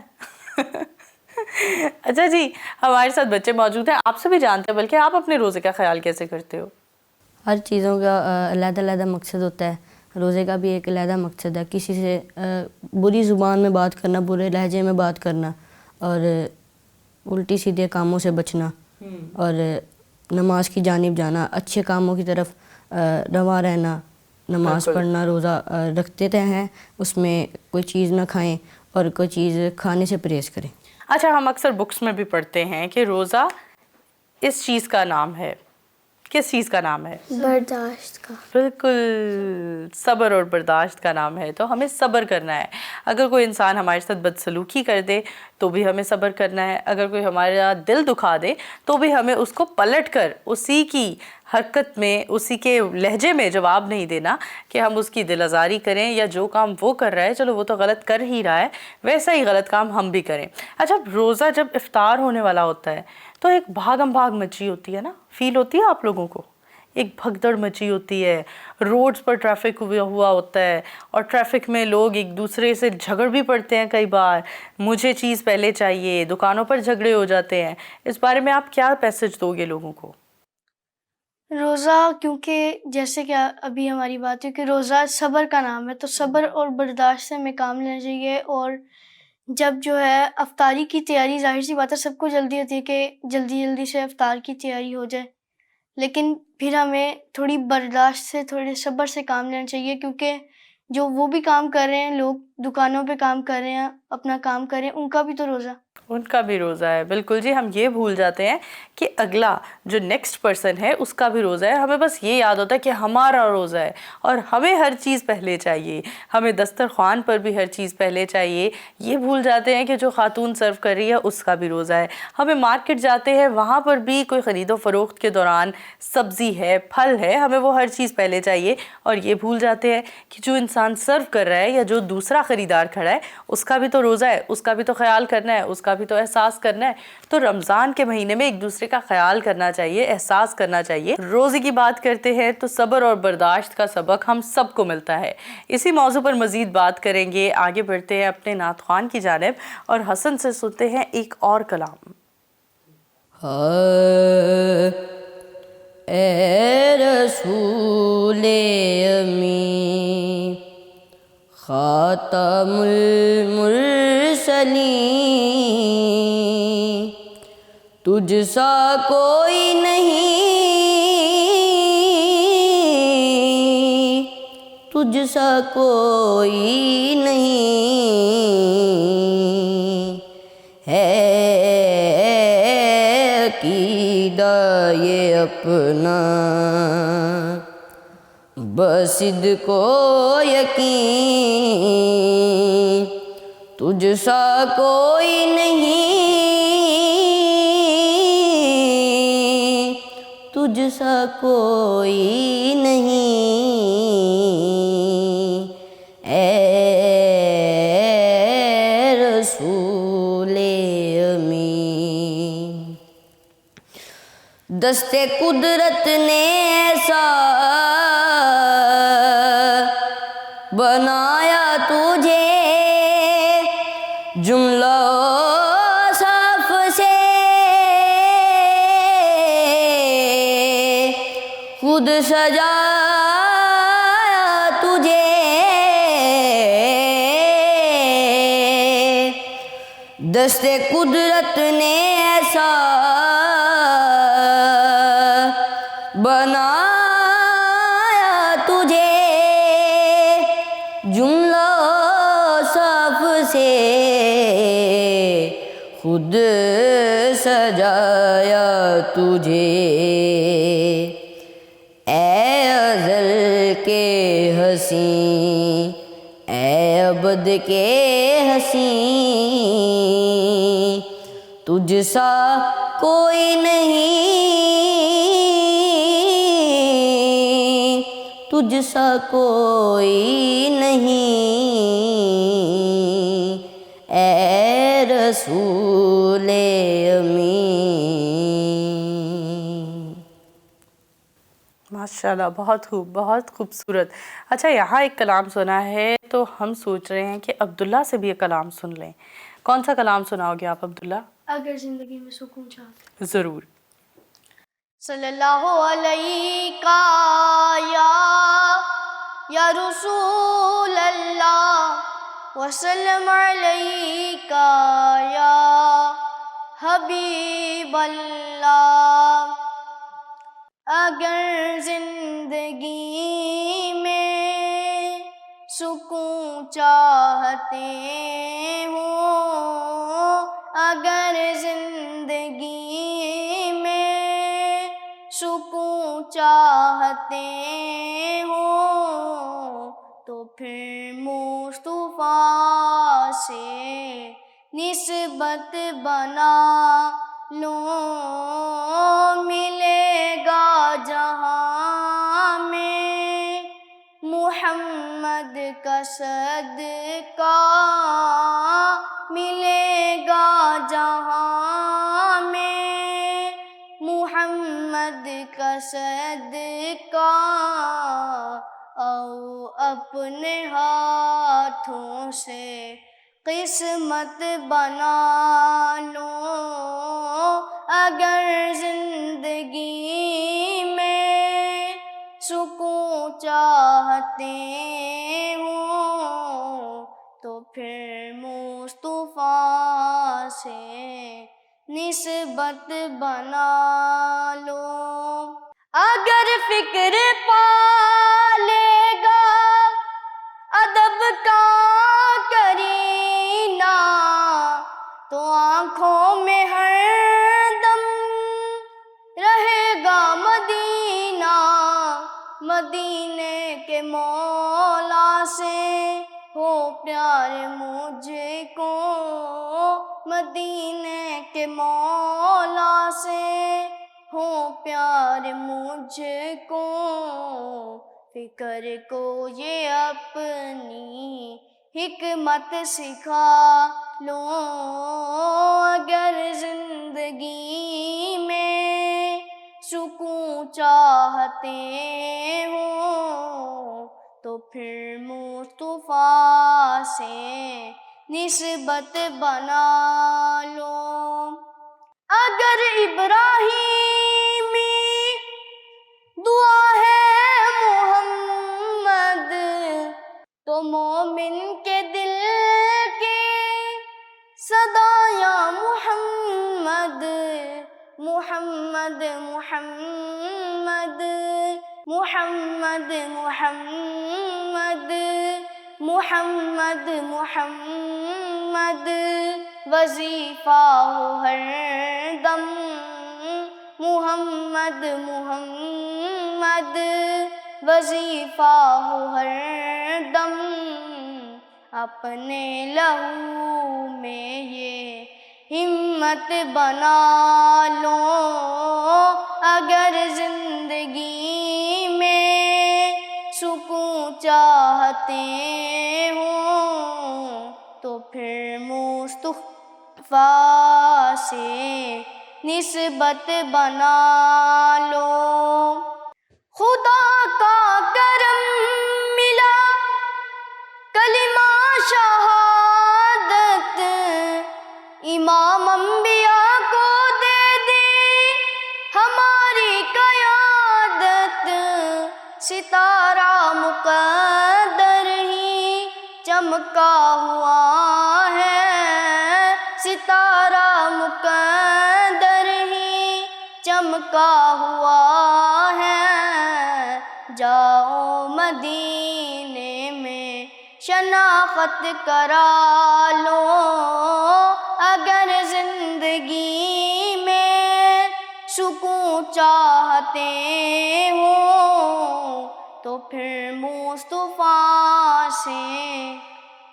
اچھا جی، ہمارے ساتھ بچے موجود ہیں، آپ سے بھی جانتے ہیں بلکہ آپ اپنے روزے کا خیال کیسے کرتے ہو؟ ہر چیزوں کا علیحدہ علیحدہ مقصد ہوتا ہے. روزے کا بھی ایک علیحدہ مقصد ہے. کسی سے بری زبان میں بات کرنا، برے لہجے میں بات کرنا، اور الٹی سیدھے کاموں سے بچنا، اور نماز کی جانب جانا، اچھے کاموں کی طرف رواں رہنا، نماز پڑھنا. روزہ رکھتے ہیں اس میں کوئی چیز نہ کھائیں اور کوئی چیز کھانے سے پرہیز کریں. اچھا، ہم اکثر بکس میں بھی پڑھتے ہیں کہ روزہ اس چیز کا نام ہے. کس چیز کا نام ہے؟ برداشت کا. بالکل، صبر اور برداشت کا نام ہے. تو ہمیں صبر کرنا ہے. اگر کوئی انسان ہمارے ساتھ بدسلوکی کر دے تو بھی ہمیں صبر کرنا ہے. اگر کوئی ہمارا دل دکھا دے تو بھی ہمیں اس کو پلٹ کر اسی کی حرکت میں، اسی کے لہجے میں جواب نہیں دینا کہ ہم اس کی دل آزاری کریں، یا جو کام وہ کر رہا ہے چلو وہ تو غلط کر ہی رہا ہے، ویسا ہی غلط کام ہم بھی کریں. اچھا، روزہ جب افطار ہونے والا ہوتا ہے تو ایک بھاگم بھاگ مچی ہوتی ہے نا، فیل ہوتی ہے آپ لوگوں کو؟ ایک بھگدڑ مچی ہوتی ہے، روڈز پر ٹریفک ہوا ہوتا ہے، اور ٹریفک میں لوگ ایک دوسرے سے جھگڑ بھی پڑتے ہیں. کئی بار مجھے چیز پہلے چاہیے، دکانوں پر جھگڑے ہو جاتے ہیں. اس بارے میں آپ کیا میسج دو گے لوگوں کو؟ روزہ، کیونکہ جیسے کہ ابھی ہماری بات ہے کہ روزہ صبر کا نام ہے، تو صبر اور برداشت سے ہمیں کام لینا چاہیے. اور جب جو ہے افطاری کی تیاری، ظاہر سی بات ہے سب کو جلدی ہوتی ہے کہ جلدی سے افطار کی تیاری ہو جائے، لیکن پھر ہمیں تھوڑی برداشت سے، تھوڑے صبر سے کام لینا چاہیے. کیونکہ جو وہ بھی کام کر رہے ہیں، لوگ دکانوں پہ کام کر رہے ہیں، اپنا کام کر رہے ہیں، ان کا بھی تو روزہ. ان کا بھی روزہ ہے. بالکل جی، ہم یہ بھول جاتے ہیں کہ اگلا جو نیکسٹ پرسن ہے اس کا بھی روزہ ہے. ہمیں بس یہ یاد ہوتا ہے کہ ہمارا روزہ ہے اور ہمیں ہر چیز پہلے چاہیے، ہمیں دسترخوان پر بھی ہر چیز پہلے چاہیے. یہ بھول جاتے ہیں کہ جو خاتون سرو کر رہی ہے اس کا بھی روزہ ہے. ہمیں مارکیٹ جاتے ہیں، وہاں پر بھی کوئی خرید و فروخت کے دوران سبزی ہے، پھل ہے، ہمیں وہ ہر چیز پہلے چاہیے. اور یہ بھول جاتے ہیں کہ جو انسان سرو کر رہا ہے یا جو دوسرا خریدار کھڑا ہے اس کا بھی تو روزہ ہے، اس کا بھی تو خیال کرنا ہے، اس کا بھی تو احساس کرنا ہے. تو رمضان کے مہینے میں ایک دوسرے کا خیال کرنا چاہیے، احساس کرنا چاہیے. روزے کی بات کرتے ہیں تو صبر اور برداشت کا سبق ہم سب کو ملتا ہے. اسی موضوع پر مزید بات کریں گے. آگے بڑھتے ہیں اپنے نعت خوان کی جانب اور حسن سے سنتے ہیں ایک اور کلام. اے رسول امین، خاتم المرسلین، تجھ سا کوئی نہیں، تجھ سا کوئی نہیں ہے. عقیدہ یہ اپنا بصدق و یقین، تجھ سا کوئی نہیں، تجھ سا کوئی نہیں اے رسول امین. دست قدرت نے ایسا بنایا تجھے، جم دست قدرت نے ایسا بنایا تجھے، جملہ صاف سے خود سجایا تجھے، اے ازل کے حسین، اے ابد کے حسین، تجھ سا کوئی نہیں، تجھ سا کوئی نہیں، اے رسول امین۔ ماشاءاللہ، بہت خوب، بہت خوبصورت۔ اچھا، یہاں ایک کلام سنا ہے تو ہم سوچ رہے ہیں کہ عبداللہ سے بھی یہ کلام سن لیں۔ کون سا کلام سناؤ گے آپ عبداللہ؟ اگر زندگی میں سکون چاہتے۔ ضرور۔ صلی اللہ علیہ یا رسول اللہ، وسلم علیہ یا حبیب اللہ۔ اگر زندگی میں سکون چاہتے ہو، اگر زندگی میں سکون چاہتے ہو، تو پھر مصطفیٰ سے نسبت بنا لو، ملے گا جہاں میں محمد کا صدقہ، ملے گا جہاں میں محمد کا صدقہ۔ او اپنے ہاتھوں سے قسمت بنا لو، اگر زندگی میں سکون چاہتے ہو، تو پھر مصطفیٰ سے نسبت بنا لو۔ اگر فکر پالے گا ادب کا کرینہ، تو آنکھوں میں ہر دم رہے گا مدینہ، مدینے کے مولا سے ہو پیار مجھ کو، مدینے کے مولا سے ہو پیار مجھ کو، فکر کو یہ اپنی حکمت سکھا لو، اگر زندگی میں سکون چاہتے ہو، تو پھر مصطفیٰ سے نسبت بنا لو۔ اگر ابراہیمی دعا ہے محمد، تو مومن کے دل کی صدا یا محمد، محمد محمد محمد محمد محمد محمد، وظیفہ ہو ہر دم محمد محمد، وظیفہ ہو ہر دم، اپنے لہو میں یہ ہمت بنا لو، اگر زندگی میں سکون چاہتے ہو، تو پھر مصطفیٰ سے نسبت بنا لو۔ خدا کا کرم ملا کلمہ شہادت، امام انبیاء کو دے دی ہماری قیادت، ستارہ مقدر ہی چمکا ہوا ہے، ستارہ مقدر ہی چمکا ہوا ہے، جاؤ مدینے میں شناخت کرا لو، اگر زندگی میں سکون چاہتے ہو تو پھر مصطفیٰ سے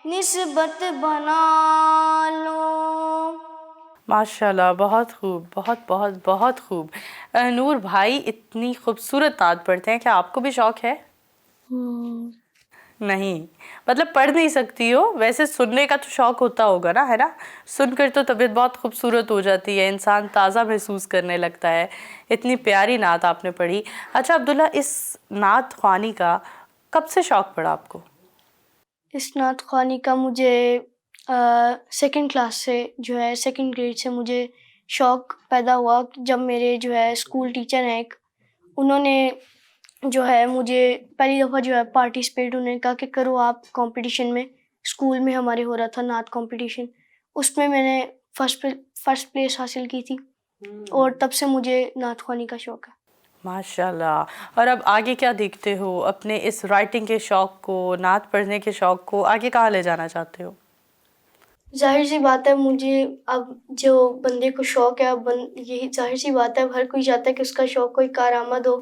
نسبت بنا لو۔ ماشاءاللہ، بہت خوب، بہت بہت بہت خوب۔ نور بھائی اتنی خوبصورت نعت پڑھتے ہیں، کیا آپ کو بھی شوق ہے؟ نہیں، مطلب پڑھ نہیں سکتی ہو، ویسے سننے کا تو شوق ہوتا ہوگا نا، ہے نا؟ سن کر تو طبیعت بہت خوبصورت ہو جاتی ہے، انسان تازہ محسوس کرنے لگتا ہے۔ اتنی پیاری نعت آپ نے پڑھی۔ اچھا عبداللہ، اس نعت خوانی کا کب سے شوق پڑا آپ کو؟ اس نعت خوانی کا مجھے سیکنڈ کلاس سے جو ہے سیکنڈ گریڈ سے مجھے شوق پیدا ہوا، جب میرے جو ہے اسکول ٹیچر ہیں ایک، انہوں نے جو ہے مجھے پہلی دفعہ جو ہے پارٹیسپیٹ، انہوں نے کہا کہ کرو آپ کمپٹیشن میں، اسکول میں ہمارے ہو رہا تھا نعت کمپٹیشن، اس میں میں نے فرسٹ پلیس حاصل کی تھی، اور تب سے مجھے نعت خوانی کا شوق ہے۔ ماشاءاللہ۔ اور اب آگے کیا دیکھتے ہو اپنے اس رائٹنگ کے شوق کو، نعت پڑھنے کے شوق کو آگے کہاں لے جانا چاہتے ہو؟ ظاہر سی بات ہے، مجھے اب جو بندے کو شوق ہے، اب یہی ظاہر سی بات ہے، ہر کوئی چاہتا ہے کہ اس کا شوق کوئی کارآمد ہو،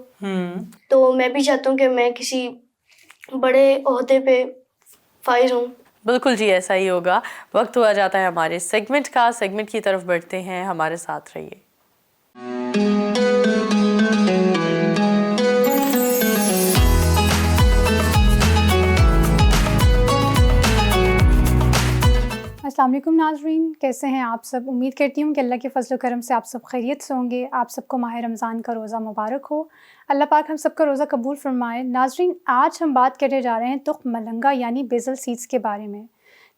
تو میں بھی چاہتا ہوں کہ میں کسی بڑے عہدے پہ فائز ہوں۔ بالکل جی، ایسا ہی ہوگا۔ وقت ہوا جاتا ہے ہمارے سیگمنٹ کا، سیگمنٹ کی طرف بڑھتے ہیں، ہمارے ساتھ رہیے۔ السلام علیکم ناظرین، کیسے ہیں آپ سب؟ امید کرتی ہوں کہ اللہ کے فضل و کرم سے آپ سب خیریت سے ہوں گے۔ آپ سب کو ماہ رمضان کا روزہ مبارک ہو، اللہ پاک ہم سب کا روزہ قبول فرمائے۔ ناظرین، آج ہم بات کرنے جا رہے ہیں تخم ملنگا یعنی بیزل سیڈز کے بارے میں۔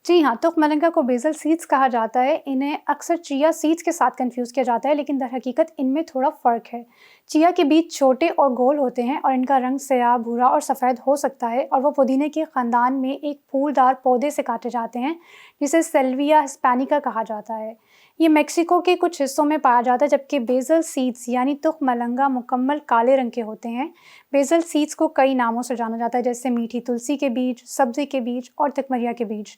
جی ہاں، تخم ملنگا کو بیزل سیڈز کہا جاتا ہے۔ انہیں اکثر چیا سیڈز کے ساتھ کنفیوز کیا جاتا ہے، لیکن در حقیقت ان میں تھوڑا فرق ہے۔ چیا کے بیج چھوٹے اور گول ہوتے ہیں، اور ان کا رنگ سیاہ، بھورا اور سفید ہو سکتا ہے، اور وہ پودینے کے خاندان میں ایک پھولدار پودے سے کاٹے جاتے ہیں جسے سیلویا ہسپینیکا کہا جاتا ہے۔ یہ میکسیکو کے کچھ حصوں میں پایا جاتا ہے، جبکہ بیزل سیڈز یعنی تخم ملنگا مکمل کالے رنگ کے ہوتے ہیں۔ بیزل سیڈز کو کئی ناموں سے جانا جاتا ہے، جیسے میٹھی تلسی کے بیج، سبزی کے بیج اور تکمریا کے بیج۔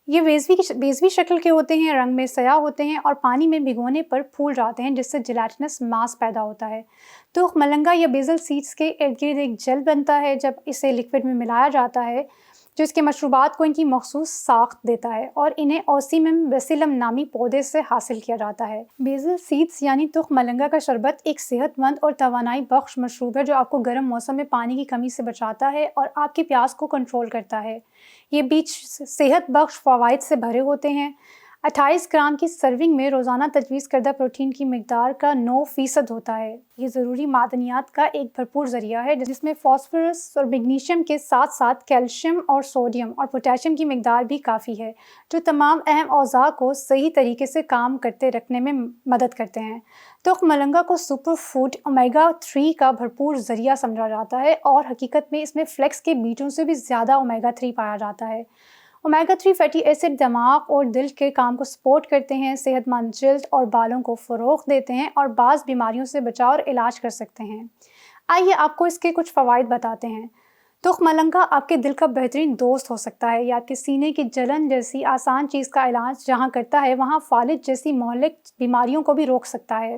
یہ بیضوی شکل کے ہوتے ہیں، رنگ میں سیاہ ہوتے ہیں اور پانی میں بھگونے پر پھول جاتے ہیں، جس سے جیلاٹنس ماس پیدا ہوتا ہے۔ تخم ملنگا یا بیزل سیڈز کے ارد گرد ایک جیل بنتا ہے جب اسے لکوڈ میں ملایا جاتا ہے، جو اس کے مشروبات کو ان کی مخصوص ساخت دیتا ہے، اور انہیں اوسیمم بیسیلم نامی پودے سے حاصل کیا جاتا ہے۔ بیزل سیڈز یعنی تخم ملنگا کا شربت ایک صحت مند اور توانائی بخش مشروب ہے، جو آپ کو گرم موسم میں پانی کی کمی سے بچاتا ہے اور آپ کی پیاس کو کنٹرول کرتا ہے۔ یہ بیج صحت بخش فوائد سے بھرے ہوتے ہیں۔ 28 گرام کی سرونگ میں روزانہ تجویز کردہ پروٹین کی مقدار کا 9% ہوتا ہے۔ یہ ضروری معدنیات کا ایک بھرپور ذریعہ ہے، جس میں فاسفورس اور میگنیشیم کے ساتھ ساتھ کیلشیم اور سوڈیم اور پوٹاشیم کی مقدار بھی کافی ہے، جو تمام اہم اعضاء کو صحیح طریقے سے کام کرتے رکھنے میں مدد کرتے ہیں۔ تخم ملنگا کو سپر فوڈ اومیگا 3 کا بھرپور ذریعہ سمجھا جاتا ہے، اور حقیقت میں اس میں فلیکس کے بیجوں سے بھی زیادہ اومیگا 3 پایا جاتا ہے۔ اومیگا 3 فیٹی ایسڈ دماغ اور دل کے کام کو سپورٹ کرتے ہیں، صحت مند جلد اور بالوں کو فروغ دیتے ہیں، اور بعض بیماریوں سے بچاؤ اور علاج کر سکتے ہیں۔ آئیے آپ کو اس کے کچھ فوائد بتاتے ہیں۔ تخم ملنگا آپ کے دل کا بہترین دوست ہو سکتا ہے۔ یہ آپ کے سینے کی جلن جیسی آسان چیز کا علاج جہاں کرتا ہے، وہاں فالج جیسی مہلک بیماریوں کو بھی روک سکتا ہے۔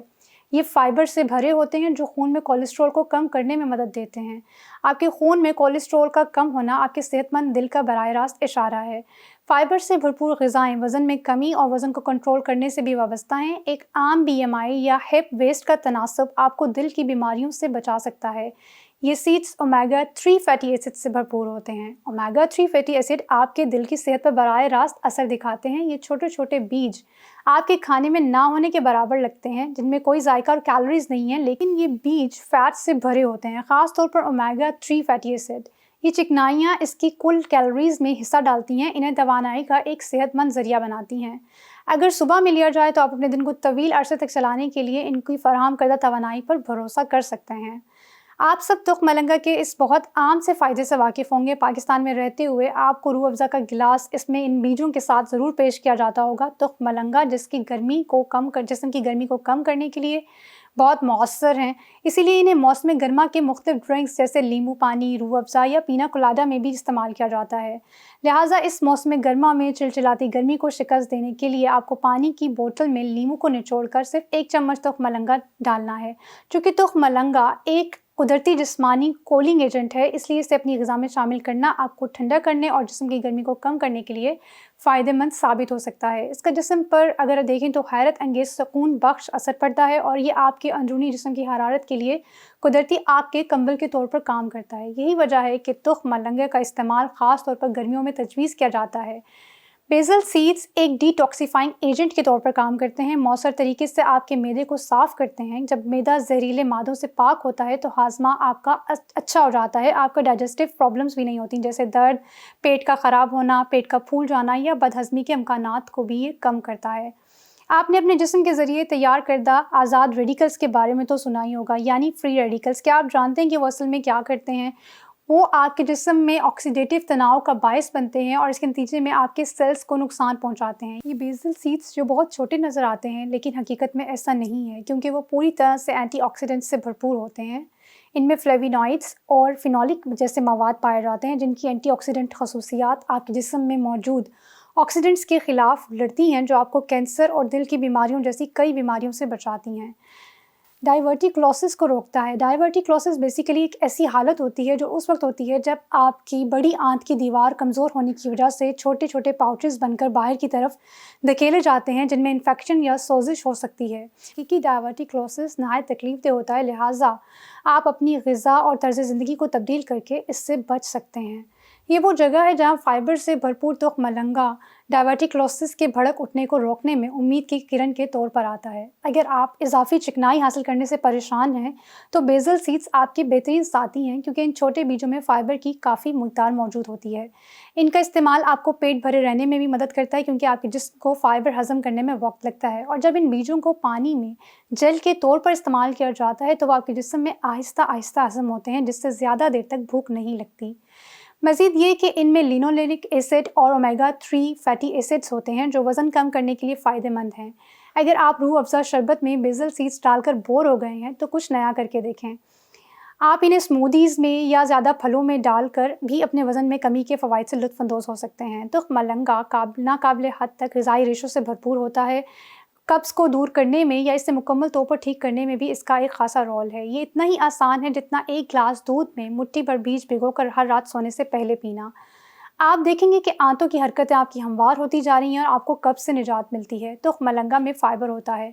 یہ فائبر سے بھرے ہوتے ہیں، جو خون میں کولیسٹرول کو کم کرنے میں مدد دیتے ہیں۔ آپ کے خون میں کولیسٹرول کا کم ہونا آپ کے صحت مند دل کا براہ راست اشارہ ہے۔ فائبر سے بھرپور غذائیں وزن میں کمی اور وزن کو کنٹرول کرنے سے بھی وابستہ ہیں۔ ایک عام BMI یا ہپ ویسٹ کا تناسب آپ کو دل کی بیماریوں سے بچا سکتا ہے۔ یہ سیڈز اومیگا 3 فیٹی ایسڈ سے بھرپور ہوتے ہیں۔ اومیگا 3 فیٹی ایسڈ آپ کے دل کی صحت پر براہ راست اثر دکھاتے ہیں۔ یہ چھوٹے چھوٹے بیج آپ کے کھانے میں نہ ہونے کے برابر لگتے ہیں، جن میں کوئی ذائقہ اور کیلوریز نہیں ہیں، لیکن یہ بیج فیٹ سے بھرے ہوتے ہیں، خاص طور پر اومیگا 3 فیٹی ایسڈ۔ یہ چکنائیاں اس کی کل کیلوریز میں حصہ ڈالتی ہیں، انہیں توانائی کا ایک صحت مند ذریعہ بناتی ہیں۔ اگر صبح میں لیا جائے تو آپ اپنے دن کو طویل عرصے تک چلانے کے لیے ان کی فراہم کردہ توانائی پر بھروسہ کر سکتے ہیں۔ آپ سب تخم ملنگا کے اس بہت عام سے فائدے سے واقف ہوں گے۔ پاکستان میں رہتے ہوئے آپ کو روح افزا کا گلاس اس میں ان بیجوں کے ساتھ ضرور پیش کیا جاتا ہوگا۔ تخم ملنگا جسم کی گرمی کو کم کرنے کے لیے بہت مؤثر ہیں، اسی لیے انہیں موسم گرما کے مختلف ڈرنکس جیسے لیمو پانی، روح افزا یا پینا کولاڈا میں بھی استعمال کیا جاتا ہے۔ لہٰذا اس موسم گرما میں چلچلاتی گرمی کو شکست دینے کے لیے آپ کو پانی کی بوتل میں لیمو کو نچوڑ کر صرف 1 چمچ تخم ملنگا ڈالنا ہے۔ چونکہ تخم ملنگا ایک قدرتی جسمانی کولنگ ایجنٹ ہے، اس لیے اسے اپنی غذا میں شامل کرنا آپ کو ٹھنڈا کرنے اور جسم کی گرمی کو کم کرنے کے لیے فائدہ مند ثابت ہو سکتا ہے۔ اس کا جسم پر اگر دیکھیں تو حیرت انگیز سکون بخش اثر پڑتا ہے اور یہ آپ کے اندرونی جسم کی حرارت کے لیے قدرتی آگ کے کمبل کے طور پر کام کرتا ہے۔ یہی وجہ ہے کہ تخم ملنگا کا استعمال خاص طور پر گرمیوں میں تجویز کیا جاتا ہے۔ بیزل سیڈز ایک ڈی ٹاکسیفائنگ ایجنٹ کے طور پر کام کرتے ہیں، مؤثر طریقے سے آپ کے معدے کو صاف کرتے ہیں۔ جب معدہ زہریلے مادوں سے پاک ہوتا ہے تو ہاضمہ آپ کا اچھا ہو جاتا ہے، آپ کا ڈائجسٹیو پرابلمس بھی نہیں ہوتی جیسے درد، پیٹ کا خراب ہونا، پیٹ کا پھول جانا یا بدہضمی کے امکانات کو بھی یہ کم کرتا ہے۔ آپ نے اپنے جسم کے ذریعے تیار کردہ آزاد ریڈیکلز کے بارے میں تو سنا ہی ہوگا، یعنی فری ریڈیکلز۔ کیا آپ جانتے ہیں کہ وہ اصل میں کیا کرتے ہیں؟ وہ آپ کے جسم میں آکسیڈیٹیو تناؤ کا باعث بنتے ہیں اور اس کے نتیجے میں آپ کے سیلز کو نقصان پہنچاتے ہیں۔ یہ بیزل سیڈز جو بہت چھوٹے نظر آتے ہیں لیکن حقیقت میں ایسا نہیں ہے، کیونکہ وہ پوری طرح سے اینٹی آکسیڈنٹس سے بھرپور ہوتے ہیں۔ ان میں فلیوینوائڈز اور فینولک جیسے مواد پائے جاتے ہیں جن کی اینٹی آکسیڈنٹ خصوصیات آپ کے جسم میں موجود آکسیڈنٹس کے خلاف لڑتی ہیں، جو آپ کو کینسر اور دل کی بیماریوں جیسی کئی بیماریوں سے بچاتی ہیں۔ ڈائیورٹیکلوسس کو روکتا ہے۔ ڈائیورٹیکلوسس بیسیکلی ایک ایسی حالت ہوتی ہے جو اس وقت ہوتی ہے جب آپ کی بڑی آنت کی دیوار کمزور ہونے کی وجہ سے چھوٹے چھوٹے پاؤچز بن کر باہر کی طرف دھکیلے جاتے ہیں جن میں انفیکشن یا سوزش ہو سکتی ہے۔ کیونکہ ڈائیورٹیکلوسس نہایت تکلیف دہ ہوتا ہے، لہٰذا آپ اپنی غذا اور طرز زندگی کو تبدیل کر کے اس سے بچ سکتے ہیں۔ یہ وہ جگہ ہے جہاں فائبر سے بھرپور تخم ملنگا ڈائیورٹیکلوسس کے بھڑک اٹھنے کو روکنے میں امید کی کرن کے طور پر آتا ہے۔ اگر آپ اضافی چکنائی حاصل کرنے سے پریشان ہیں تو بیزل سیڈز آپ کے بہترین ساتھی ہیں، کیونکہ ان چھوٹے بیجوں میں فائبر کی کافی مقدار موجود ہوتی ہے۔ ان کا استعمال آپ کو پیٹ بھرے رہنے میں بھی مدد کرتا ہے، کیونکہ آپ کے جسم کو فائبر ہضم کرنے میں وقت لگتا ہے، اور جب ان بیجوں کو پانی میں جل کے طور پر استعمال کیا جاتا ہے تو وہ آپ کے جسم میں آہستہ آہستہ ہضم ہوتے ہیں، جس سے زیادہ دیر تک بھوک نہیں لگتی۔ مزید یہ کہ ان میں لینولینک ایسڈ اور اومیگا 3 فیٹی ایسڈز ہوتے ہیں جو وزن کم کرنے کے لیے فائدہ مند ہیں۔ اگر آپ روح افزا شربت میں بیزل سیڈز ڈال کر بور ہو گئے ہیں تو کچھ نیا کر کے دیکھیں۔ آپ انہیں اسمودیز میں یا زیادہ پھلوں میں ڈال کر بھی اپنے وزن میں کمی کے فوائد سے لطف اندوز ہو سکتے ہیں۔ تخم ملنگا ناقابل حد تک غذائی ریشوں سے بھرپور ہوتا ہے۔ قبض کو دور کرنے میں یا اسے مکمل طور پر ٹھیک کرنے میں بھی اس کا ایک خاصا رول ہے۔ یہ اتنا ہی آسان ہے جتنا ایک گلاس دودھ میں مٹھی بھر بیج بھگو کر ہر رات سونے سے پہلے پینا۔ آپ دیکھیں گے کہ آنتوں کی حرکتیں آپ کی ہموار ہوتی جا رہی ہیں اور آپ کو قبض سے نجات ملتی ہے۔ تخم ملنگا میں فائبر ہوتا ہے۔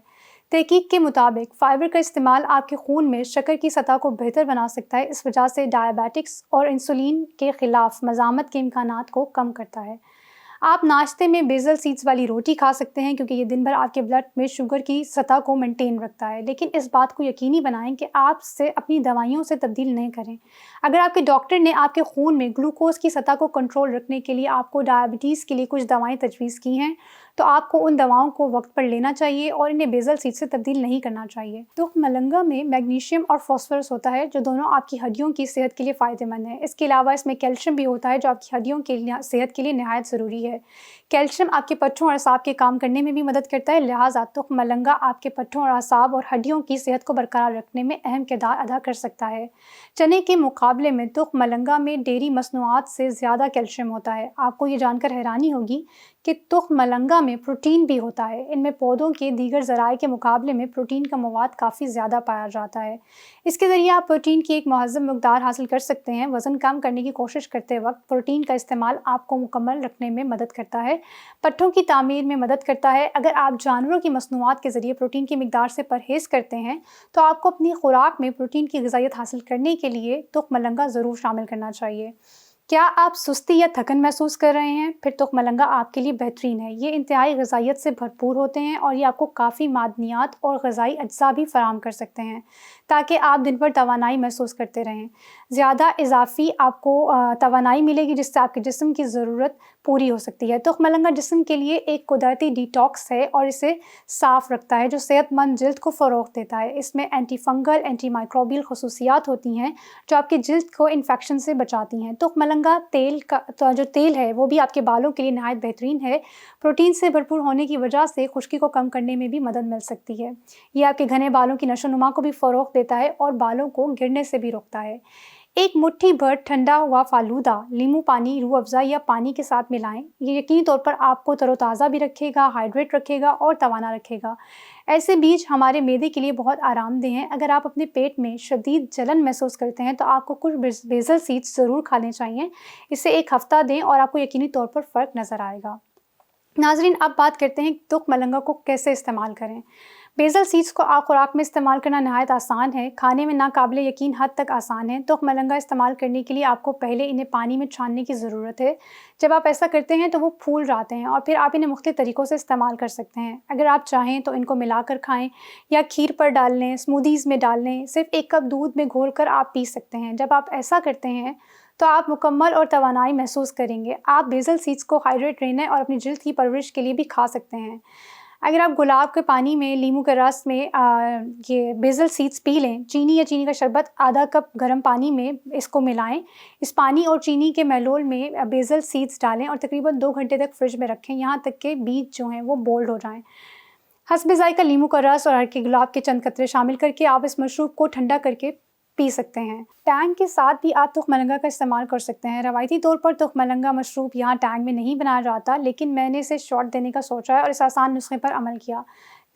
تحقیق کے مطابق فائبر کا استعمال آپ کے خون میں شکر کی سطح کو بہتر بنا سکتا ہے، اس وجہ سے ڈائیبیٹکس اور انسولین کے خلاف مزاحمت کے امکانات کو کم کرتا ہے۔ آپ ناشتے میں بیزل سیڈز والی روٹی کھا سکتے ہیں کیونکہ یہ دن بھر آپ کے بلڈ میں شوگر کی سطح کو مینٹین رکھتا ہے، لیکن اس بات کو یقینی بنائیں کہ آپ سے اپنی دوائیوں سے تبدیل نہیں کریں۔ اگر آپ کے ڈاکٹر نے آپ کے خون میں گلوکوز کی سطح کو کنٹرول رکھنے کے لیے آپ کو ڈائبٹیز کے لیے کچھ دوائیں تجویز کی ہیں تو آپ کو ان دواؤں کو وقت پر لینا چاہیے اور انہیں بیزل سیڈ سے تبدیل نہیں کرنا چاہیے۔ تخم ملنگا میں میگنیشیم اور فاسفورس ہوتا ہے جو دونوں آپ کی ہڈیوں کی صحت کے لیے فائدہ مند ہیں۔ اس کے علاوہ اس میں کیلشیم بھی ہوتا ہے جو آپ کی ہڈیوں کی صحت کے لیے نہایت ضروری ہے۔ کیلشیم آپ کے پٹھوں اور اعصاب کے کام کرنے میں بھی مدد کرتا ہے، لہٰذا تخم ملنگا آپ کے پٹھوں اور اعصاب اور ہڈیوں کی صحت کو برقرار رکھنے میں اہم کردار ادا کر سکتا ہے۔ چنے کے مقابلے میں تخم ملنگا میں ڈیری مصنوعات سے زیادہ کیلشیم ہوتا ہے۔ آپ کو یہ جان کر حیرانی ہوگی کہ تخم ملنگا میں پروٹین بھی ہوتا ہے۔ ان میں پودوں کے دیگر ذرائع کے مقابلے میں پروٹین کا مواد کافی زیادہ پایا جاتا ہے۔ اس کے ذریعے آپ پروٹین کی ایک مہذب مقدار حاصل کر سکتے ہیں۔ وزن کم کرنے کی کوشش کرتے وقت پروٹین کا استعمال آپ کو مکمل رکھنے میں مدد کرتا ہے، پٹھوں کی تعمیر میں مدد کرتا ہے۔ اگر آپ جانوروں کی مصنوعات کے ذریعے پروٹین کی مقدار سے پرہیز کرتے ہیں تو آپ کو اپنی خوراک میں پروٹین کی غذائیت حاصل کرنے کے لیے تخم ملنگا ضرور شامل کرنا چاہیے۔ کیا آپ سستی یا تھکن محسوس کر رہے ہیں؟ پھر تخم ملنگا آپ کے لیے بہترین ہے۔ یہ انتہائی غذائیت سے بھرپور ہوتے ہیں اور یہ آپ کو کافی معدنیات اور غذائی اجزاء بھی فراہم کر سکتے ہیں۔ تاکہ آپ دن بھر توانائی محسوس کرتے رہیں. زیادہ اضافی آپ کو توانائی ملے گی جس سے آپ کے جسم کی ضرورت پوری ہو سکتی ہے. تخم مرنگا جسم کے لیے ایک قدرتی ڈیٹاکس ہے اور اسے صاف رکھتا ہے جو صحت مند جلد کو فروغ دیتا ہے. اس میں اینٹی فنگل اینٹی مائکروبیل خصوصیات ہوتی ہیں جو آپ کی جلد کو انفیکشن سے بچاتی ہیں. تخم مرنگا تیل کا جو تیل ہے وہ بھی آپ کے بالوں کے لیے نہایت بہترین ہے. پروٹین سے بھرپور ہونے کی وجہ سے خشکی کو کم کرنے میں بھی مدد مل سکتی ہے. یہ آپ کے گھنے بالوں کی نشو و نما کو بھی فروغ دیتا ہے اور بالوں کو گرنے سے بھی روکتا ہے. ایک مٹھی بھر ٹھنڈا ہوا فالودہ لیموں پانی روح افزا یا پانی کے ساتھ ملائیں. یہ یقینی طور پر آپ کو تر و تازہ بھی رکھے گا، ہائیڈریٹ رکھے گا اور توانا رکھے گا. ایسے بیج ہمارے معدے کے لیے بہت آرام دہ ہیں. اگر آپ اپنے پیٹ میں شدید جلن محسوس کرتے ہیں تو آپ کو کچھ بیزل سیڈز ضرور کھانے چاہیے. اسے ایک ہفتہ دیں اور آپ کو یقینی طور پر فرق نظر آئے گا. ناظرین، اب بات کرتے ہیں تخم مرنگا کو کیسے استعمال کریں. بیزل سیڈز کو آپ خوراک میں استعمال کرنا نہایت آسان ہے، کھانے میں ناقابل یقین حد تک آسان ہے. تخم مرنگا استعمال کرنے کے لیے آپ کو پہلے انہیں پانی میں چھاننے کی ضرورت ہے. جب آپ ایسا کرتے ہیں تو وہ پھول جاتے ہیں اور پھر آپ انہیں مختلف طریقوں سے استعمال کر سکتے ہیں. اگر آپ چاہیں تو ان کو ملا کر کھائیں یا کھیر پر ڈال لیں، اسمودیز میں ڈال لیں. صرف 1 کپ دودھ میں گھول کر آپ پی سکتے ہیں. جب آپ ایسا کرتے ہیں تو آپ مکمل اور توانائی محسوس کریں گے. آپ بیزل سیڈز کو ہائیڈریٹ رہنے اور اپنی جلد کی پرورش کے لیے بھی کھا سکتے ہیں. اگر آپ گلاب کے پانی میں لیموں کے رس میں یہ بیزل سیڈز پی لیں، چینی یا چینی کا شربت آدھا کپ گرم پانی میں اس کو ملائیں. اس پانی اور چینی کے محلول میں بیزل سیڈز ڈالیں اور تقریباً 2 گھنٹے تک فریج میں رکھیں یہاں تک کہ بیج جو ہیں وہ بولڈ ہو جائیں. حسب ذائقہ لیموں کا رس اور ہلکے گلاب کے چند قطرے شامل کر کے آپ اس مشروب کو ٹھنڈا کر کے پی سکتے ہیں. ٹینگ کے ساتھ بھی آپ تخم مرنگا کا استعمال کر سکتے ہیں. روایتی طور پر تخم مرنگا مشروب یہاں ٹینگ میں نہیں بنایا جاتا، لیکن میں نے اسے شارٹ دینے کا سوچا ہے اور اس آسان نسخے پر عمل کیا.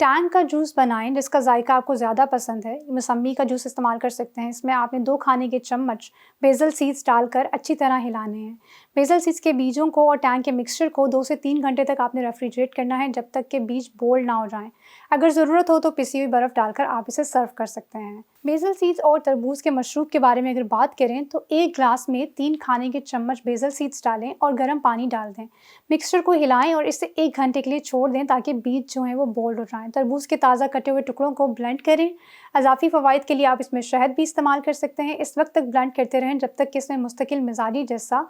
ٹینگ کا جوس بنائیں جس کا ذائقہ آپ کو زیادہ پسند ہے. موسمی کا جوس استعمال کر سکتے ہیں. اس میں آپ نے 2 کھانے کے چمچ بیزل سیڈز ڈال کر اچھی طرح ہلانے ہیں. بیزل سیڈز کے بیجوں کو اور ٹینگ کے مکسچر کو 2 سے 3 گھنٹے تک آپ نے ریفریجریٹ کرنا ہے جب تک کہ بیج بولڈ نہ ہو جائیں. اگر ضرورت ہو تو پسی ہوئی برف ڈال کر آپ اسے سرو کر سکتے ہیں. بیزل سیڈز اور تربوز کے مشروب کے بارے میں اگر بات کریں تو 1 گلاس میں 3 کھانے کے چمچ بیزل سیڈز ڈالیں اور گرم پانی ڈال دیں. مکسچر کو ہلائیں اور اسے 1 گھنٹے کے لیے چھوڑ دیں تاکہ بیج جو ہیں وہ بولڈ ہو جائیں. تربوز کے تازہ کٹے ہوئے ٹکڑوں کو بلینڈ کریں. اضافی فوائد کے لیے آپ اس میں شہد بھی استعمال کر سکتے ہیں. اس وقت تک بلینڈ کرتے رہیں جب تک کہ اس میں مستقل مزاجی جیسا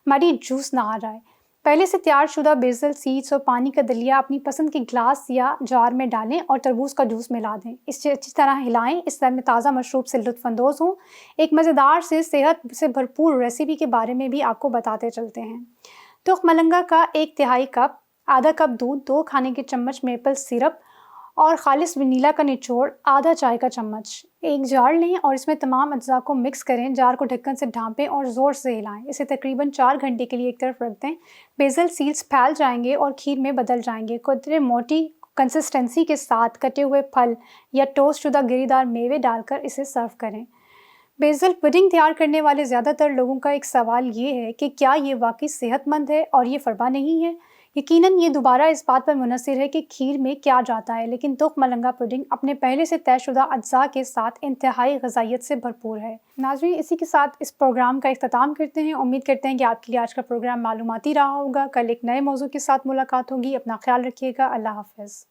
مری جوس نہ آ جائے. پہلے سے تیار شدہ بیزل سیڈز اور پانی کا دلیا اپنی پسند کی گلاس یا جار میں ڈالیں اور تربوز کا جوس ملا دیں. اس سے اچھی طرح ہلائیں. اس میں تازہ مشروب سے لطف اندوز ہوں. ایک مزیدار سے صحت سے بھرپور ریسیپی کے بارے میں بھی آپ کو بتاتے چلتے ہیں. تخم مرنگا کا 1/3 کپ، آدھا کپ دودھ، 2 کھانے کے چمچ میپل سیرپ اور خالص ونیلا کا نچوڑ آدھا چائے کا چمچ. ایک جار لیں اور اس میں تمام اجزاء کو مکس کریں. جار کو ڈھکن سے ڈھانپیں اور زور سے ہلائیں. اسے تقریباً 4 گھنٹے کے لیے ایک طرف رکھ دیں. بیزل سیڈز پھیل جائیں گے اور کھیر میں بدل جائیں گے. قدرے موٹی کنسسٹنسی کے ساتھ کٹے ہوئے پھل یا ٹوسٹ شدہ گری دار میوے ڈال کر اسے سرو کریں. بیزل پڈنگ تیار کرنے والے زیادہ تر لوگوں کا ایک سوال یہ ہے کہ کیا یہ واقعی صحت مند ہے اور یہ فربا نہیں ہے. یقیناً یہ دوبارہ اس بات پر منحصر ہے کہ کھیر میں کیا جاتا ہے، لیکن تخم مرنگا پڈنگ اپنے پہلے سے طے شدہ اجزاء کے ساتھ انتہائی غذائیت سے بھرپور ہے. ناظرین، اسی کے ساتھ اس پروگرام کا اختتام کرتے ہیں. امید کرتے ہیں کہ آپ کے لیے آج کا پروگرام معلوماتی رہا ہوگا. کل ایک نئے موضوع کے ساتھ ملاقات ہوگی. اپنا خیال رکھیے گا. اللہ حافظ.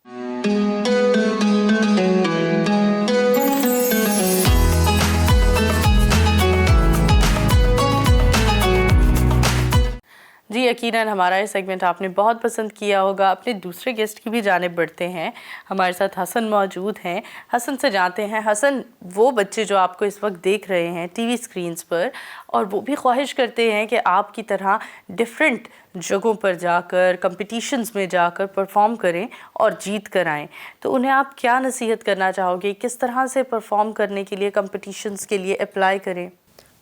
جی یقیناً ہمارا یہ سیگمنٹ آپ نے بہت پسند کیا ہوگا. اپنے دوسرے گیسٹ کی بھی جانب بڑھتے ہیں. ہمارے ساتھ حسن موجود ہیں. حسن سے جانتے ہیں. حسن، وہ بچے جو آپ کو اس وقت دیکھ رہے ہیں ٹی وی اسکرینز پر اور وہ بھی خواہش کرتے ہیں کہ آپ کی طرح ڈفرینٹ جگہوں پر جا کر کمپٹیشنز میں جا کر پرفارم کریں اور جیت کر آئیں، تو انہیں آپ کیا نصیحت کرنا چاہو گے؟ کس طرح سے پرفارم کرنے کے لیے کمپٹیشنز کے لیے اپلائی کریں؟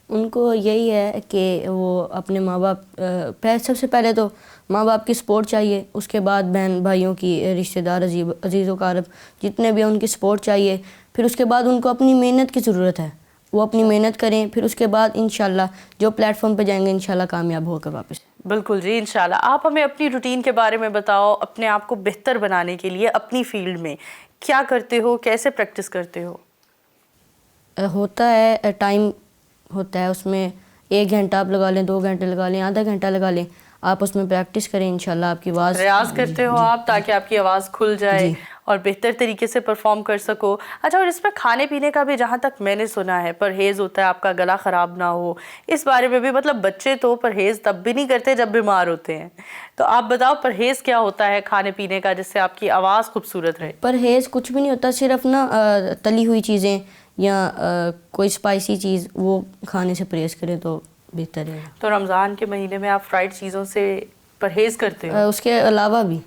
ان کو یہی ہے کہ وہ اپنے ماں باپ سب سے پہلے تو ماں باپ کی سپورٹ چاہیے. اس کے بعد بہن بھائیوں کی، رشتہ دار، عزیز و اقارب جتنے بھی ان کی سپورٹ چاہیے. پھر اس کے بعد ان کو اپنی محنت کی ضرورت ہے. وہ اپنی محنت کریں. پھر اس کے بعد انشاءاللہ جو پلیٹ فارم پہ جائیں گے انشاءاللہ کامیاب ہو کر واپس. بالکل جی، انشاءاللہ. آپ ہمیں اپنی روٹین کے بارے میں بتاؤ. اپنے آپ کو بہتر بنانے کے لیے اپنی فیلڈ میں کیا کرتے ہو؟ کیسے پریکٹس کرتے ہو؟ ہوتا ہے ٹائم ہوتا ہے، اس میں 1 گھنٹہ آپ لگا لیں، 2 گھنٹے لگا لیں، آدھا گھنٹہ لگا لیں. آپ اس میں پریکٹس کریں. انشاءاللہ آپ کی آواز ریاض کرتے ہو آپ تاکہ آپ کی آواز کھل جائے اور بہتر طریقے سے پرفارم کر سکو. اچھا، اور اس میں کھانے پینے کا بھی جہاں تک میں نے سنا ہے پرہیز ہوتا ہے، آپ کا گلا خراب نہ ہو، اس بارے میں بھی مطلب بچے تو پرہیز تب بھی نہیں کرتے جب بیمار ہوتے ہیں، تو آپ بتاؤ پرہیز کیا ہوتا ہے کھانے پینے کا جس سے آپ کی آواز خوبصورت رہے؟ پرہیز کچھ بھی نہیں ہوتا، صرف نا تلی ہوئی چیزیں یا کوئی اسپائسی چیز وہ کھانے سے پرہیز کریں تو بہتر ہے. تو رمضان کے مہینے میں آپ فرائیڈ چیزوں سے پرہیز کرتے ہو؟ اس کے علاوہ بھی.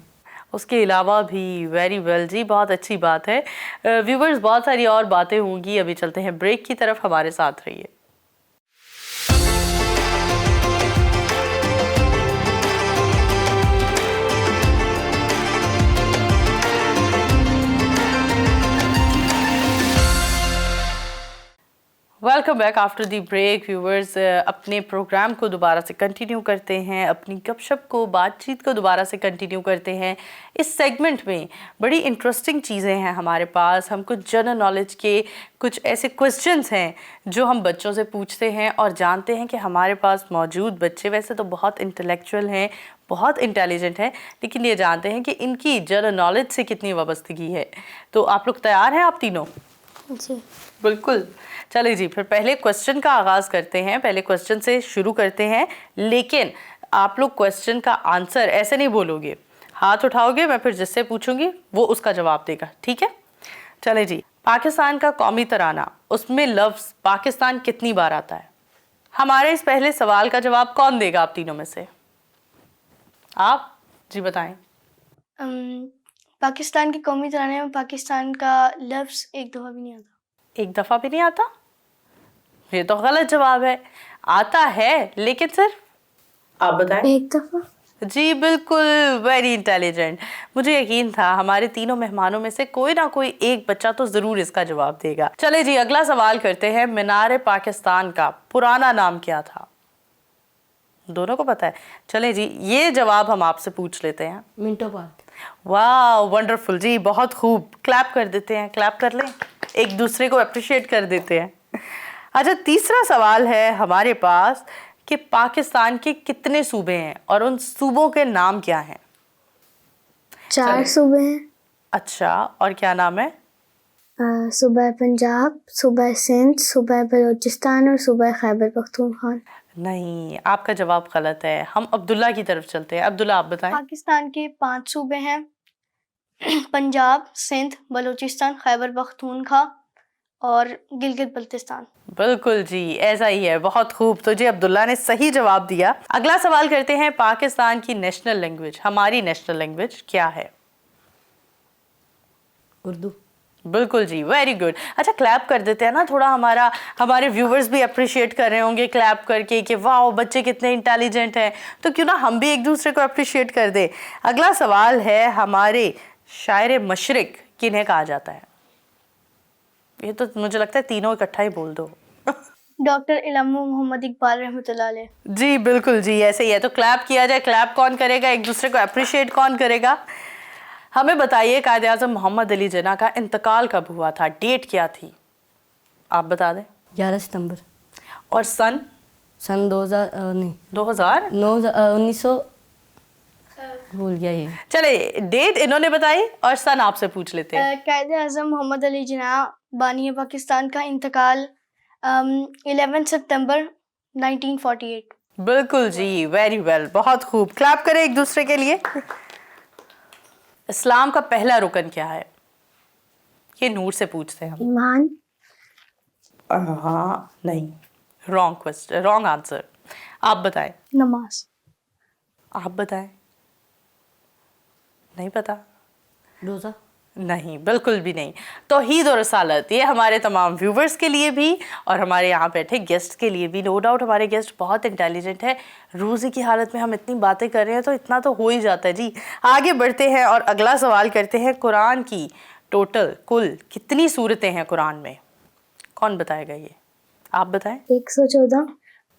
اس کے علاوہ بھی. ویری ویل جی، بہت اچھی بات ہے. ویورز بہت ساری اور باتیں ہوں گی، ابھی چلتے ہیں بریک کی طرف، ہمارے ساتھ رہیے. Welcome back after the break. Viewers اپنے پروگرام کو دوبارہ سے کنٹینیو کرتے ہیں، اپنی گپ شپ کو، بات چیت کو دوبارہ سے کنٹینیو کرتے ہیں. اس سیگمنٹ میں بڑی انٹرسٹنگ چیزیں ہیں ہمارے پاس. ہم کچھ جنرل نالج کے کچھ ایسے کوسچنز ہیں جو ہم بچوں سے پوچھتے ہیں اور جانتے ہیں کہ ہمارے پاس موجود بچے ویسے تو بہت انٹلیکچوئل ہیں، بہت انٹیلیجنٹ ہیں، لیکن یہ جانتے ہیں کہ ان کی جنرل نالج سے کتنی وابستگی ہے. تو آپ لوگ تیار ہیں آپ تینوں؟ جی بالکل. چلے جی، پھر پہلے کوسچن کا آغاز کرتے ہیں. پہلے کوسچن سے شروع کرتے ہیں، لیکن آپ لوگ کوسچن کا آنسر ایسے نہیں بولو گے، ہاتھ اٹھاؤ گے، میں پھر جس سے پوچھوں گی وہ اس کا جواب دے گا، ٹھیک ہے؟ چلے جی. پاکستان کا قومی ترانہ، اس میں لفظ پاکستان کتنی بار آتا ہے؟ ہمارے اس پہلے سوال کا جواب کون دے گا آپ تینوں میں سے؟ آپ جی بتائیں. پاکستان کے قومی ترانے میں پاکستان کا لفظ ایک دفعہ بھی نہیں آتا. ایک دفعہ بھی نہیں آتا؟ یہ تو غلط جواب ہے. آتا ہے لیکن صرف، آپ بتائیں. ایک دفعہ. جی بالکل، ویری انٹیلیجنٹ. مجھے یقین تھا ہمارے تینوں مہمانوں میں سے کوئی نہ کوئی ایک بچہ تو ضرور اس کا جواب دے گا. چلے جی، اگلا سوال کرتے ہیں. مینار پاکستان کا پرانا نام کیا تھا؟ دونوں کو پتہ ہے؟ چلے جی، یہ جواب ہم آپ سے پوچھ لیتے ہیں. منٹو پارک. واو، ونڈرفل جی، بہت خوب. کلیپ کر دیتے ہیں، کلیپ کر لیں، ایک دوسرے کو اپریشیٹ کر دیتے ہیں. اچھا، تیسرا سوال ہے ہمارے پاس کہ پاکستان کے کتنے صوبے ہیں اور ان صوبوں کے نام کیا ہیں؟ 4 صوبے ہیں. اچھا، اور کیا نام ہے؟ صوبہ پنجاب، صوبہ سندھ، صوبہ بلوچستان اور صوبہ خیبر پختونخوا. نہیں، آپ کا جواب غلط ہے. ہم عبداللہ کی طرف چلتے ہیں. عبداللہ آپ بتائیں. پاکستان کے 5 صوبے ہیں، پنجاب، سندھ، بلوچستان، خیبر پختونخوا اور گلگت بلتستان. بالکل جی، ایسا ہی ہے. بہت خوب. تو جی عبداللہ نے صحیح جواب دیا. اگلا سوال کرتے ہیں. پاکستان کی نیشنل لینگویج، ہماری نیشنل لینگویج کیا ہے؟ اردو. بالکل جی، ویری گڈ. اچھا، کلیپ کر دیتے ہیں نا تھوڑا، ہمارے ویورز بھی اپریشیٹ کر رہے ہوں گے کلیپ کر کے کہ واو بچے کتنے انٹیلیجنٹ ہیں، تو کیوں نہ ہم بھی ایک دوسرے کو اپریشیٹ کر دیں. اگلا سوال ہے، ہمارے شاعر مشرق کنہیں کہا جاتا ہے؟ یہ تو مجھے لگتا ہے تینوں اکٹھا ہی بول دو. ڈاکٹر علامہ محمد اقبال رحمۃ اللہ علیہ. جی بالکل جی، ایسے ہی ہے. تو کلیپ کیا جائے. کلیپ کون کرے گا؟ ایک دوسرے کو اپریشیٹ کون کرے گا؟ ہمیں بتائیے، قائد اعظم محمد علی جناح کا انتقال کب ہوا تھا؟ ڈیٹ کیا تھی؟ آپ بتا دیں. 11 ستمبر. اور سن 2000 نہیں 1900 بھول گیا یہ. چلے، ڈیٹ انہوں نے بتائی اور سن آپ سے پوچھ لیتے ہیں. قائد اعظم محمد علی جناح بانی پاکستان کا انتقال 11 ستمبر 1948. بالکل جی، ویری ویل، بہت خوب. کلیپ کریں ایک دوسرے کے لیے. اسلام کا پہلا رکن کیا ہے؟ یہ نور سے پوچھتے ہیں ہم. ایمان. ہاں نہیں، رانگ کوسچن، رانگ آنسر. آپ بتائیں. نماز. آپ بتائیں. نہیں پتا؟ روزہ. نہیں، بالکل بھی نہیں. توحید اور رسالت، یہ ہمارے تمام ویورز کے لیے بھی اور ہمارے یہاں بیٹھے گیسٹ کے لیے بھی. نو ڈاؤٹ ہمارے گیسٹ بہت انٹیلیجنٹ ہے. روزے کی حالت میں ہم اتنی باتیں کر رہے ہیں تو اتنا تو ہو ہی جاتا ہے. جی آگے بڑھتے ہیں اور اگلا سوال کرتے ہیں. قرآن کی ٹوٹل کل کتنی سورتیں ہیں قرآن میں؟ کون بتائے گا؟ یہ آپ بتائیں. 114.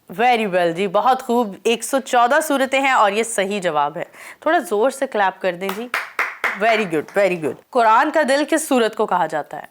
ویری ویل جی، بہت خوب. 114 سورتیں ہیں اور یہ صحیح جواب ہے. تھوڑا زور سے کلیپ کر دیں جی. Very good, very good. Quran کا دل کس سورت کو کہا جاتا ہے؟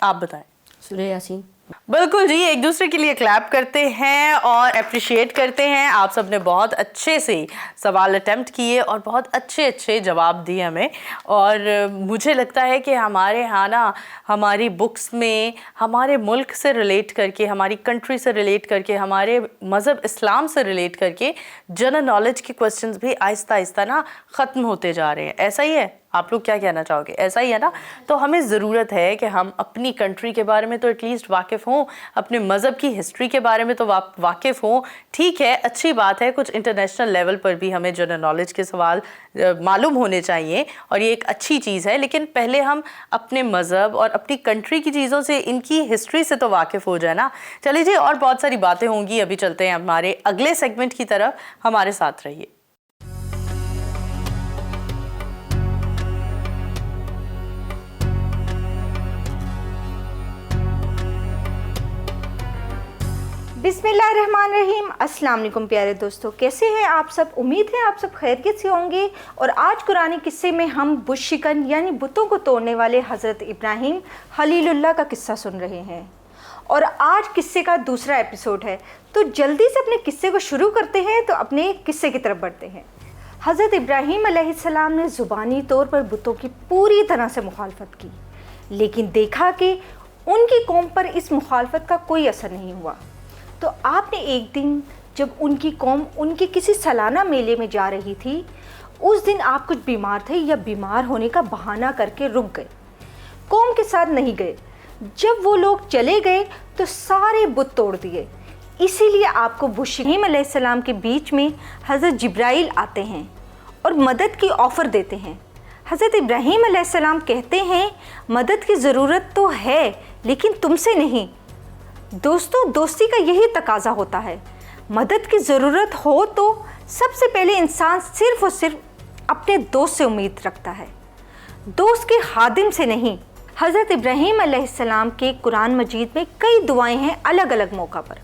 آپ بتائیں. سورہ یاسین. بالکل جی, ایک دوسرے کے لیے کلیپ کرتے ہیں اور اپریشیٹ کرتے ہیں. آپ سب نے بہت اچھے سے سوال اٹیمپٹ کیے اور بہت اچھے جواب دیے ہمیں. اور مجھے لگتا ہے کہ ہمارے ہاں نا ہماری بکس میں ہمارے ملک سے ریلیٹ کر کے, ہماری کنٹری سے ریلیٹ کر کے, ہمارے مذہب اسلام سے ریلیٹ کر کے جنرل نالج کے کوسچنز بھی آہستہ آہستہ نا ختم ہوتے جا رہے ہیں. ایسا ہی ہے؟ آپ لوگ کیا کہنا چاہو گے؟ ایسا ہی ہے نا. تو ہمیں ضرورت ہے کہ ہم اپنی کنٹری کے بارے میں تو ایٹ لیسٹ واقف ہوں, اپنے مذہب کی ہسٹری کے بارے میں تو واقف ہوں. ٹھیک ہے, اچھی بات ہے, کچھ انٹرنیشنل لیول پر بھی ہمیں جنرل نالج کے سوال معلوم ہونے چاہیے اور یہ ایک اچھی چیز ہے. لیکن پہلے ہم اپنے مذہب اور اپنی کنٹری کی چیزوں سے, ان کی ہسٹری سے تو واقف ہو جائے نا. چلیے جی, اور بہت ساری باتیں ہوں گی. ابھی چلتے ہیں ہمارے اگلے سیگمنٹ کی طرف, ہمارے ساتھ رہیے. بسم اللہ الرحمن الرحیم. السلام علیکم پیارے دوستو, کیسے ہیں آپ سب؟ امید ہے آپ سب خیریت سے ہوں گے. اور آج قرآن قصے میں ہم بت شکن یعنی بتوں کو توڑنے والے حضرت ابراہیم خلیل اللہ کا قصہ سن رہے ہیں. اور آج قصے کا دوسرا ایپیسوڈ ہے, تو جلدی سے اپنے قصے کو شروع کرتے ہیں. تو اپنے قصے کی طرف بڑھتے ہیں. حضرت ابراہیم علیہ السلام نے زبانی طور پر بتوں کی پوری طرح سے مخالفت کی, لیکن دیکھا کہ ان کی قوم پر اس مخالفت کا کوئی اثر نہیں ہوا. تو آپ نے ایک دن جب ان کی قوم ان کے کسی سالانہ میلے میں جا رہی تھی, اس دن آپ کچھ بیمار تھے یا بیمار ہونے کا بہانہ کر کے رک گئے, قوم کے ساتھ نہیں گئے. جب وہ لوگ چلے گئے تو سارے بت توڑ دیے. اسی لیے آپ کو ابراہیم علیہ السلام کے بیچ میں حضرت جبرائیل آتے ہیں اور مدد کی آفر دیتے ہیں. حضرت ابراہیم علیہ السلام کہتے ہیں مدد کی ضرورت تو ہے لیکن تم سے نہیں. دوستو, دوستی کا یہی تقاضا ہوتا ہے. مدد کی ضرورت ہو تو سب سے پہلے انسان صرف اور صرف اپنے دوست سے امید رکھتا ہے, دوست کے خادم سے نہیں. حضرت ابراہیم علیہ السلام کے قرآن مجید میں کئی دعائیں ہیں الگ الگ موقع پر,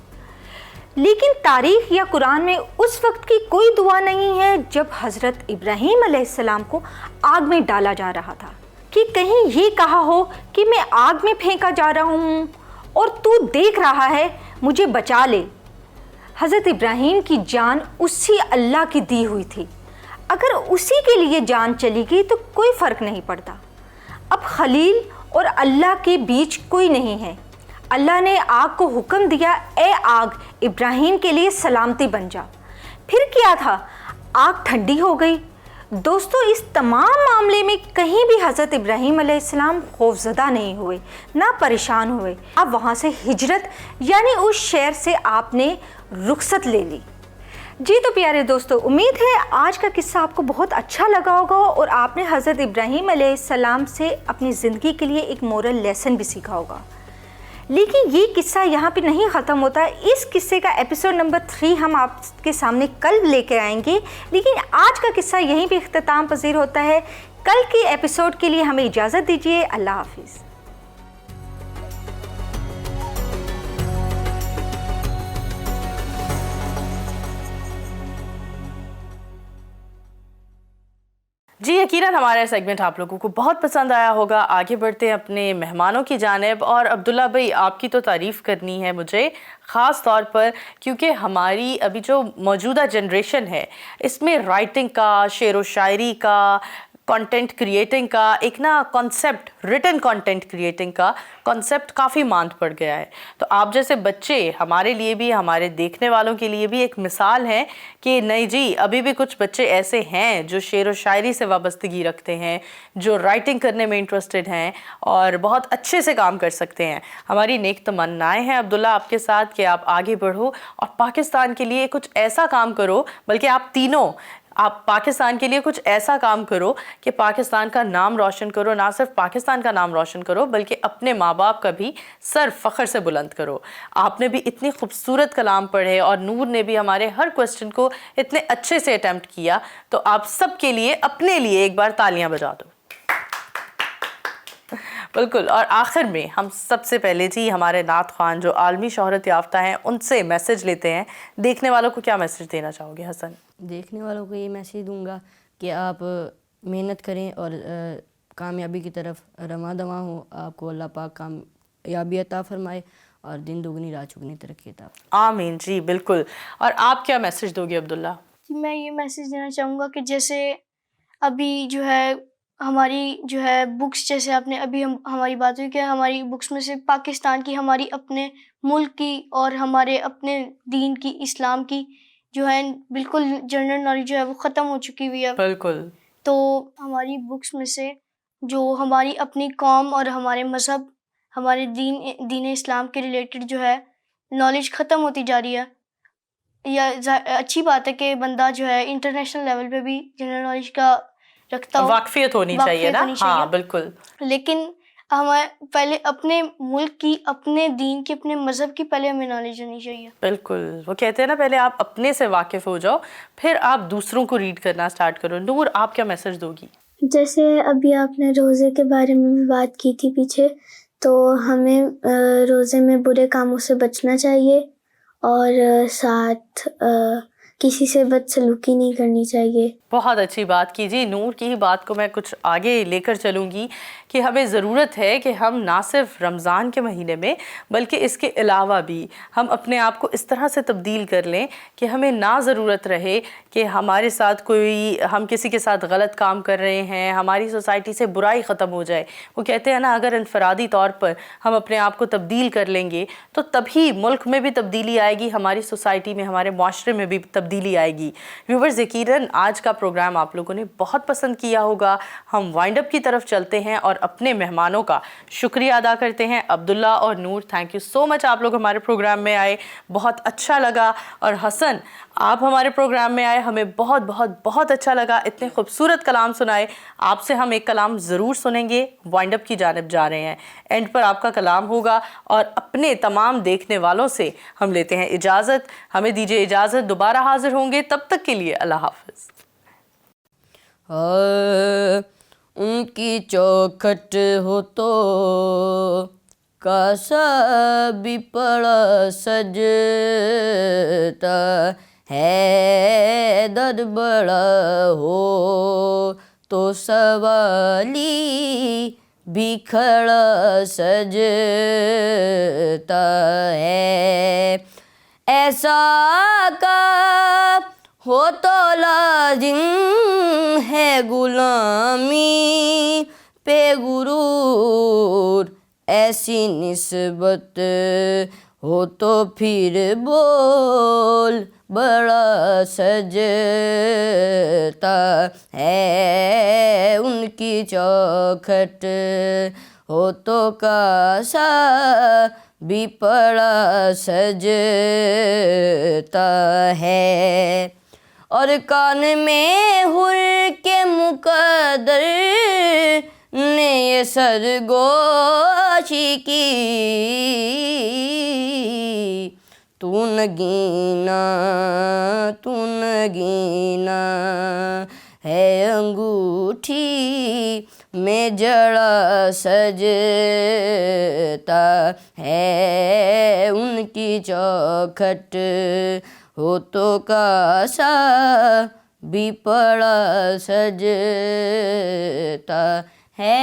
لیکن تاریخ یا قرآن میں اس وقت کی کوئی دعا نہیں ہے جب حضرت ابراہیم علیہ السلام کو آگ میں ڈالا جا رہا تھا کہ کہیں یہ کہا ہو کہ میں آگ میں پھینکا جا رہا ہوں اور تو دیکھ رہا ہے, مجھے بچا لے. حضرت ابراہیم کی جان اسی اللہ کی دی ہوئی تھی, اگر اسی کے لیے جان چلی گئی تو کوئی فرق نہیں پڑتا. اب خلیل اور اللہ کے بیچ کوئی نہیں ہے. اللہ نے آگ کو حکم دیا, اے آگ ابراہیم کے لیے سلامتی بن جا. پھر کیا تھا, آگ ٹھنڈی ہو گئی. دوستو, اس تمام معاملے میں کہیں بھی حضرت ابراہیم علیہ السلام خوفزدہ نہیں ہوئے, نہ پریشان ہوئے. اب وہاں سے ہجرت یعنی اس شہر سے آپ نے رخصت لے لی. جی تو پیارے دوستو, امید ہے آج کا قصہ آپ کو بہت اچھا لگا ہوگا اور آپ نے حضرت ابراہیم علیہ السلام سے اپنی زندگی کے لیے ایک مورل لیسن بھی سیکھا ہوگا. لیکن یہ قصہ یہاں پہ نہیں ختم ہوتا. اس قصے کا ایپیسوڈ نمبر 3 ہم آپ کے سامنے کل لے کے آئیں گے, لیکن آج کا قصہ یہیں پہ اختتام پذیر ہوتا ہے. کل کے ایپیسوڈ کے لیے ہمیں اجازت دیجیے. اللہ حافظ. جی یقیناً ہمارا سیگمنٹ آپ لوگوں کو بہت پسند آیا ہوگا. آگے بڑھتے ہیں اپنے مہمانوں کی جانب. اور عبداللہ بھائی, آپ کی تو تعریف کرنی ہے مجھے خاص طور پر, کیونکہ ہماری ابھی جو موجودہ جنریشن ہے اس میں رائٹنگ کا, شعر و شاعری کا, کانٹینٹ کریٹنگ کا ایک نا کانسیپٹ, ریٹن کانٹینٹ کریٹنگ کا کانسیپٹ کافی ماند پڑ گیا ہے. تو آپ جیسے بچے ہمارے لیے بھی, ہمارے دیکھنے والوں کے لیے بھی ایک مثال ہے کہ نہیں جی, ابھی بھی کچھ بچے ایسے ہیں جو شعر و شاعری سے وابستگی رکھتے ہیں, جو رائٹنگ کرنے میں انٹرسٹڈ ہیں اور بہت اچھے سے کام کر سکتے ہیں. ہماری نیک تمنائیں ہیں عبداللہ آپ کے ساتھ کہ آپ آگے بڑھو اور پاکستان کے لیے کچھ ایسا کام کرو, بلکہ آپ تینوں, آپ پاکستان کے لیے کچھ ایسا کام کرو کہ پاکستان کا نام روشن کرو. نہ صرف پاکستان کا نام روشن کرو بلکہ اپنے ماں باپ کا بھی سر فخر سے بلند کرو. آپ نے بھی اتنی خوبصورت کلام پڑھے اور نور نے بھی ہمارے ہر کوسچن کو اتنے اچھے سے اٹیمپٹ کیا. تو آپ سب کے لیے, اپنے لیے ایک بار تالیاں بجا دو. بالکل. اور آخر میں ہم سب سے پہلے جی ہمارے نعت خوان جو عالمی شہرت یافتہ ہیں ان سے میسج لیتے ہیں. دیکھنے والوں کو کیا میسج دینا چاہو گے حسن؟ دیکھنے والوں کو یہ میسیج دوں گا کہ آپ محنت کریں اور کامیابی کی طرف رواں دواں ہوں. آپ کو اللہ پاک کامیابی عطا فرمائے اور دن دگنی رات چگنی ترقی عطا۔ آمین جی بالکل۔ اور آپ کیا میسج دو گے عبداللہ؟ میں یہ میسیج دینا چاہوں گا کہ جیسے ابھی جو ہے ہماری جو ہے بکس، جیسے آپ نے ابھی ہماری بات ہوئی کہ ہماری بکس میں سے پاکستان کی، ہماری اپنے ملک کی اور ہمارے اپنے دین کی، اسلام کی جو ہے بالکل جنرل نالج جو ہے وہ ختم ہو چکی ہوئی ہے بالکل۔ تو ہماری بکس میں سے جو ہماری اپنی قوم اور ہمارے مذہب، ہمارے دین اسلام کے ریلیٹڈ جو ہے نالج ختم ہوتی جا رہی ہے۔ یا اچھی بات ہے کہ بندہ جو ہے انٹرنیشنل لیول پہ بھی جنرل نالج کا رکھتا ہو، واقفیت ہونی چاہیے نا، ہاں بالکل۔ لیکن ہمیں پہلے اپنے ملک کی، اپنے دین کی، اپنے مذہب کی پہلے ہمیں نالج ہونی چاہیے۔ بالکل، وہ کہتے ہیں نا پہلے آپ اپنے سے واقف ہو جاؤ، پھر آپ دوسروں کو ریڈ کرنا سٹارٹ کرو۔ نور، آپ کیا میسج دو گی؟ جیسے ابھی آپ نے روزے کے بارے میں بھی بات کی تھی پیچھے، تو ہمیں روزے میں برے کاموں سے بچنا چاہیے اور ساتھ کسی سے بدسلوکی نہیں کرنی چاہیے۔ بہت اچھی بات کی جی۔ نور کی ہی بات کو میں کچھ آگے لے کر چلوں گی کہ ہمیں ضرورت ہے کہ ہم نہ صرف رمضان کے مہینے میں بلکہ اس کے علاوہ بھی ہم اپنے آپ کو اس طرح سے تبدیل کر لیں کہ ہمیں نہ ضرورت رہے کہ ہمارے ساتھ ہم کسی کے ساتھ غلط کام کر رہے ہیں، ہماری سوسائٹی سے برائی ختم ہو جائے۔ وہ کہتے ہیں نا، اگر انفرادی طور پر ہم اپنے آپ کو تبدیل کر لیں گے تو تبھی ملک میں بھی تبدیلی آئے گی، ہماری سوسائٹی میں، ہمارے معاشرے میں بھی تبدیلی آئے گی۔ ویورز، یقیناً آج کا پروگرام آپ لوگوں نے بہت پسند کیا ہوگا۔ ہم وائنڈ اپ کی طرف چلتے ہیں اور اپنے مہمانوں کا شکریہ ادا کرتے ہیں۔ عبداللہ اور نور، تھینک یو سو مچ، آپ لوگ ہمارے پروگرام میں آئے، بہت اچھا لگا۔ اور حسن، آپ ہمارے پروگرام میں آئے، ہمیں بہت بہت بہت اچھا لگا، اتنے خوبصورت کلام سنائے۔ آپ سے ہم ایک کلام ضرور سنیں گے، وائنڈ اپ کی جانب جا رہے ہیں، اینڈ پر آپ کا کلام ہوگا اور اپنے تمام دیکھنے والوں سے ہم لیتے ہیں اجازت۔ ہمیں دیجیے اجازت، دوبارہ حاضر ہوں گے، تب تک کے لیے اللہ حافظ۔ ان کی چوکھٹ ہو تو کاسا بھی پڑا سجتا ہے، در بڑا ہو تو سوالی بھی کھڑا سجتا ہے، ایسا کا ہو تو لازم ہے غلامی پہ غرور، ایسی نسبت ہو تو پھر بول بڑا سجتا ہے، ان کی چوکھٹ ہو تو کاسا بھی پڑا سجتا ہے، اور کان میں حر کے مقدر نے یہ سرگوشی کی، تو نگینا ہے انگوٹھی میں جڑا سجتا ہے، ان کی چوکھٹ ہو تو کاسا بھی پڑا سجتا ہے۔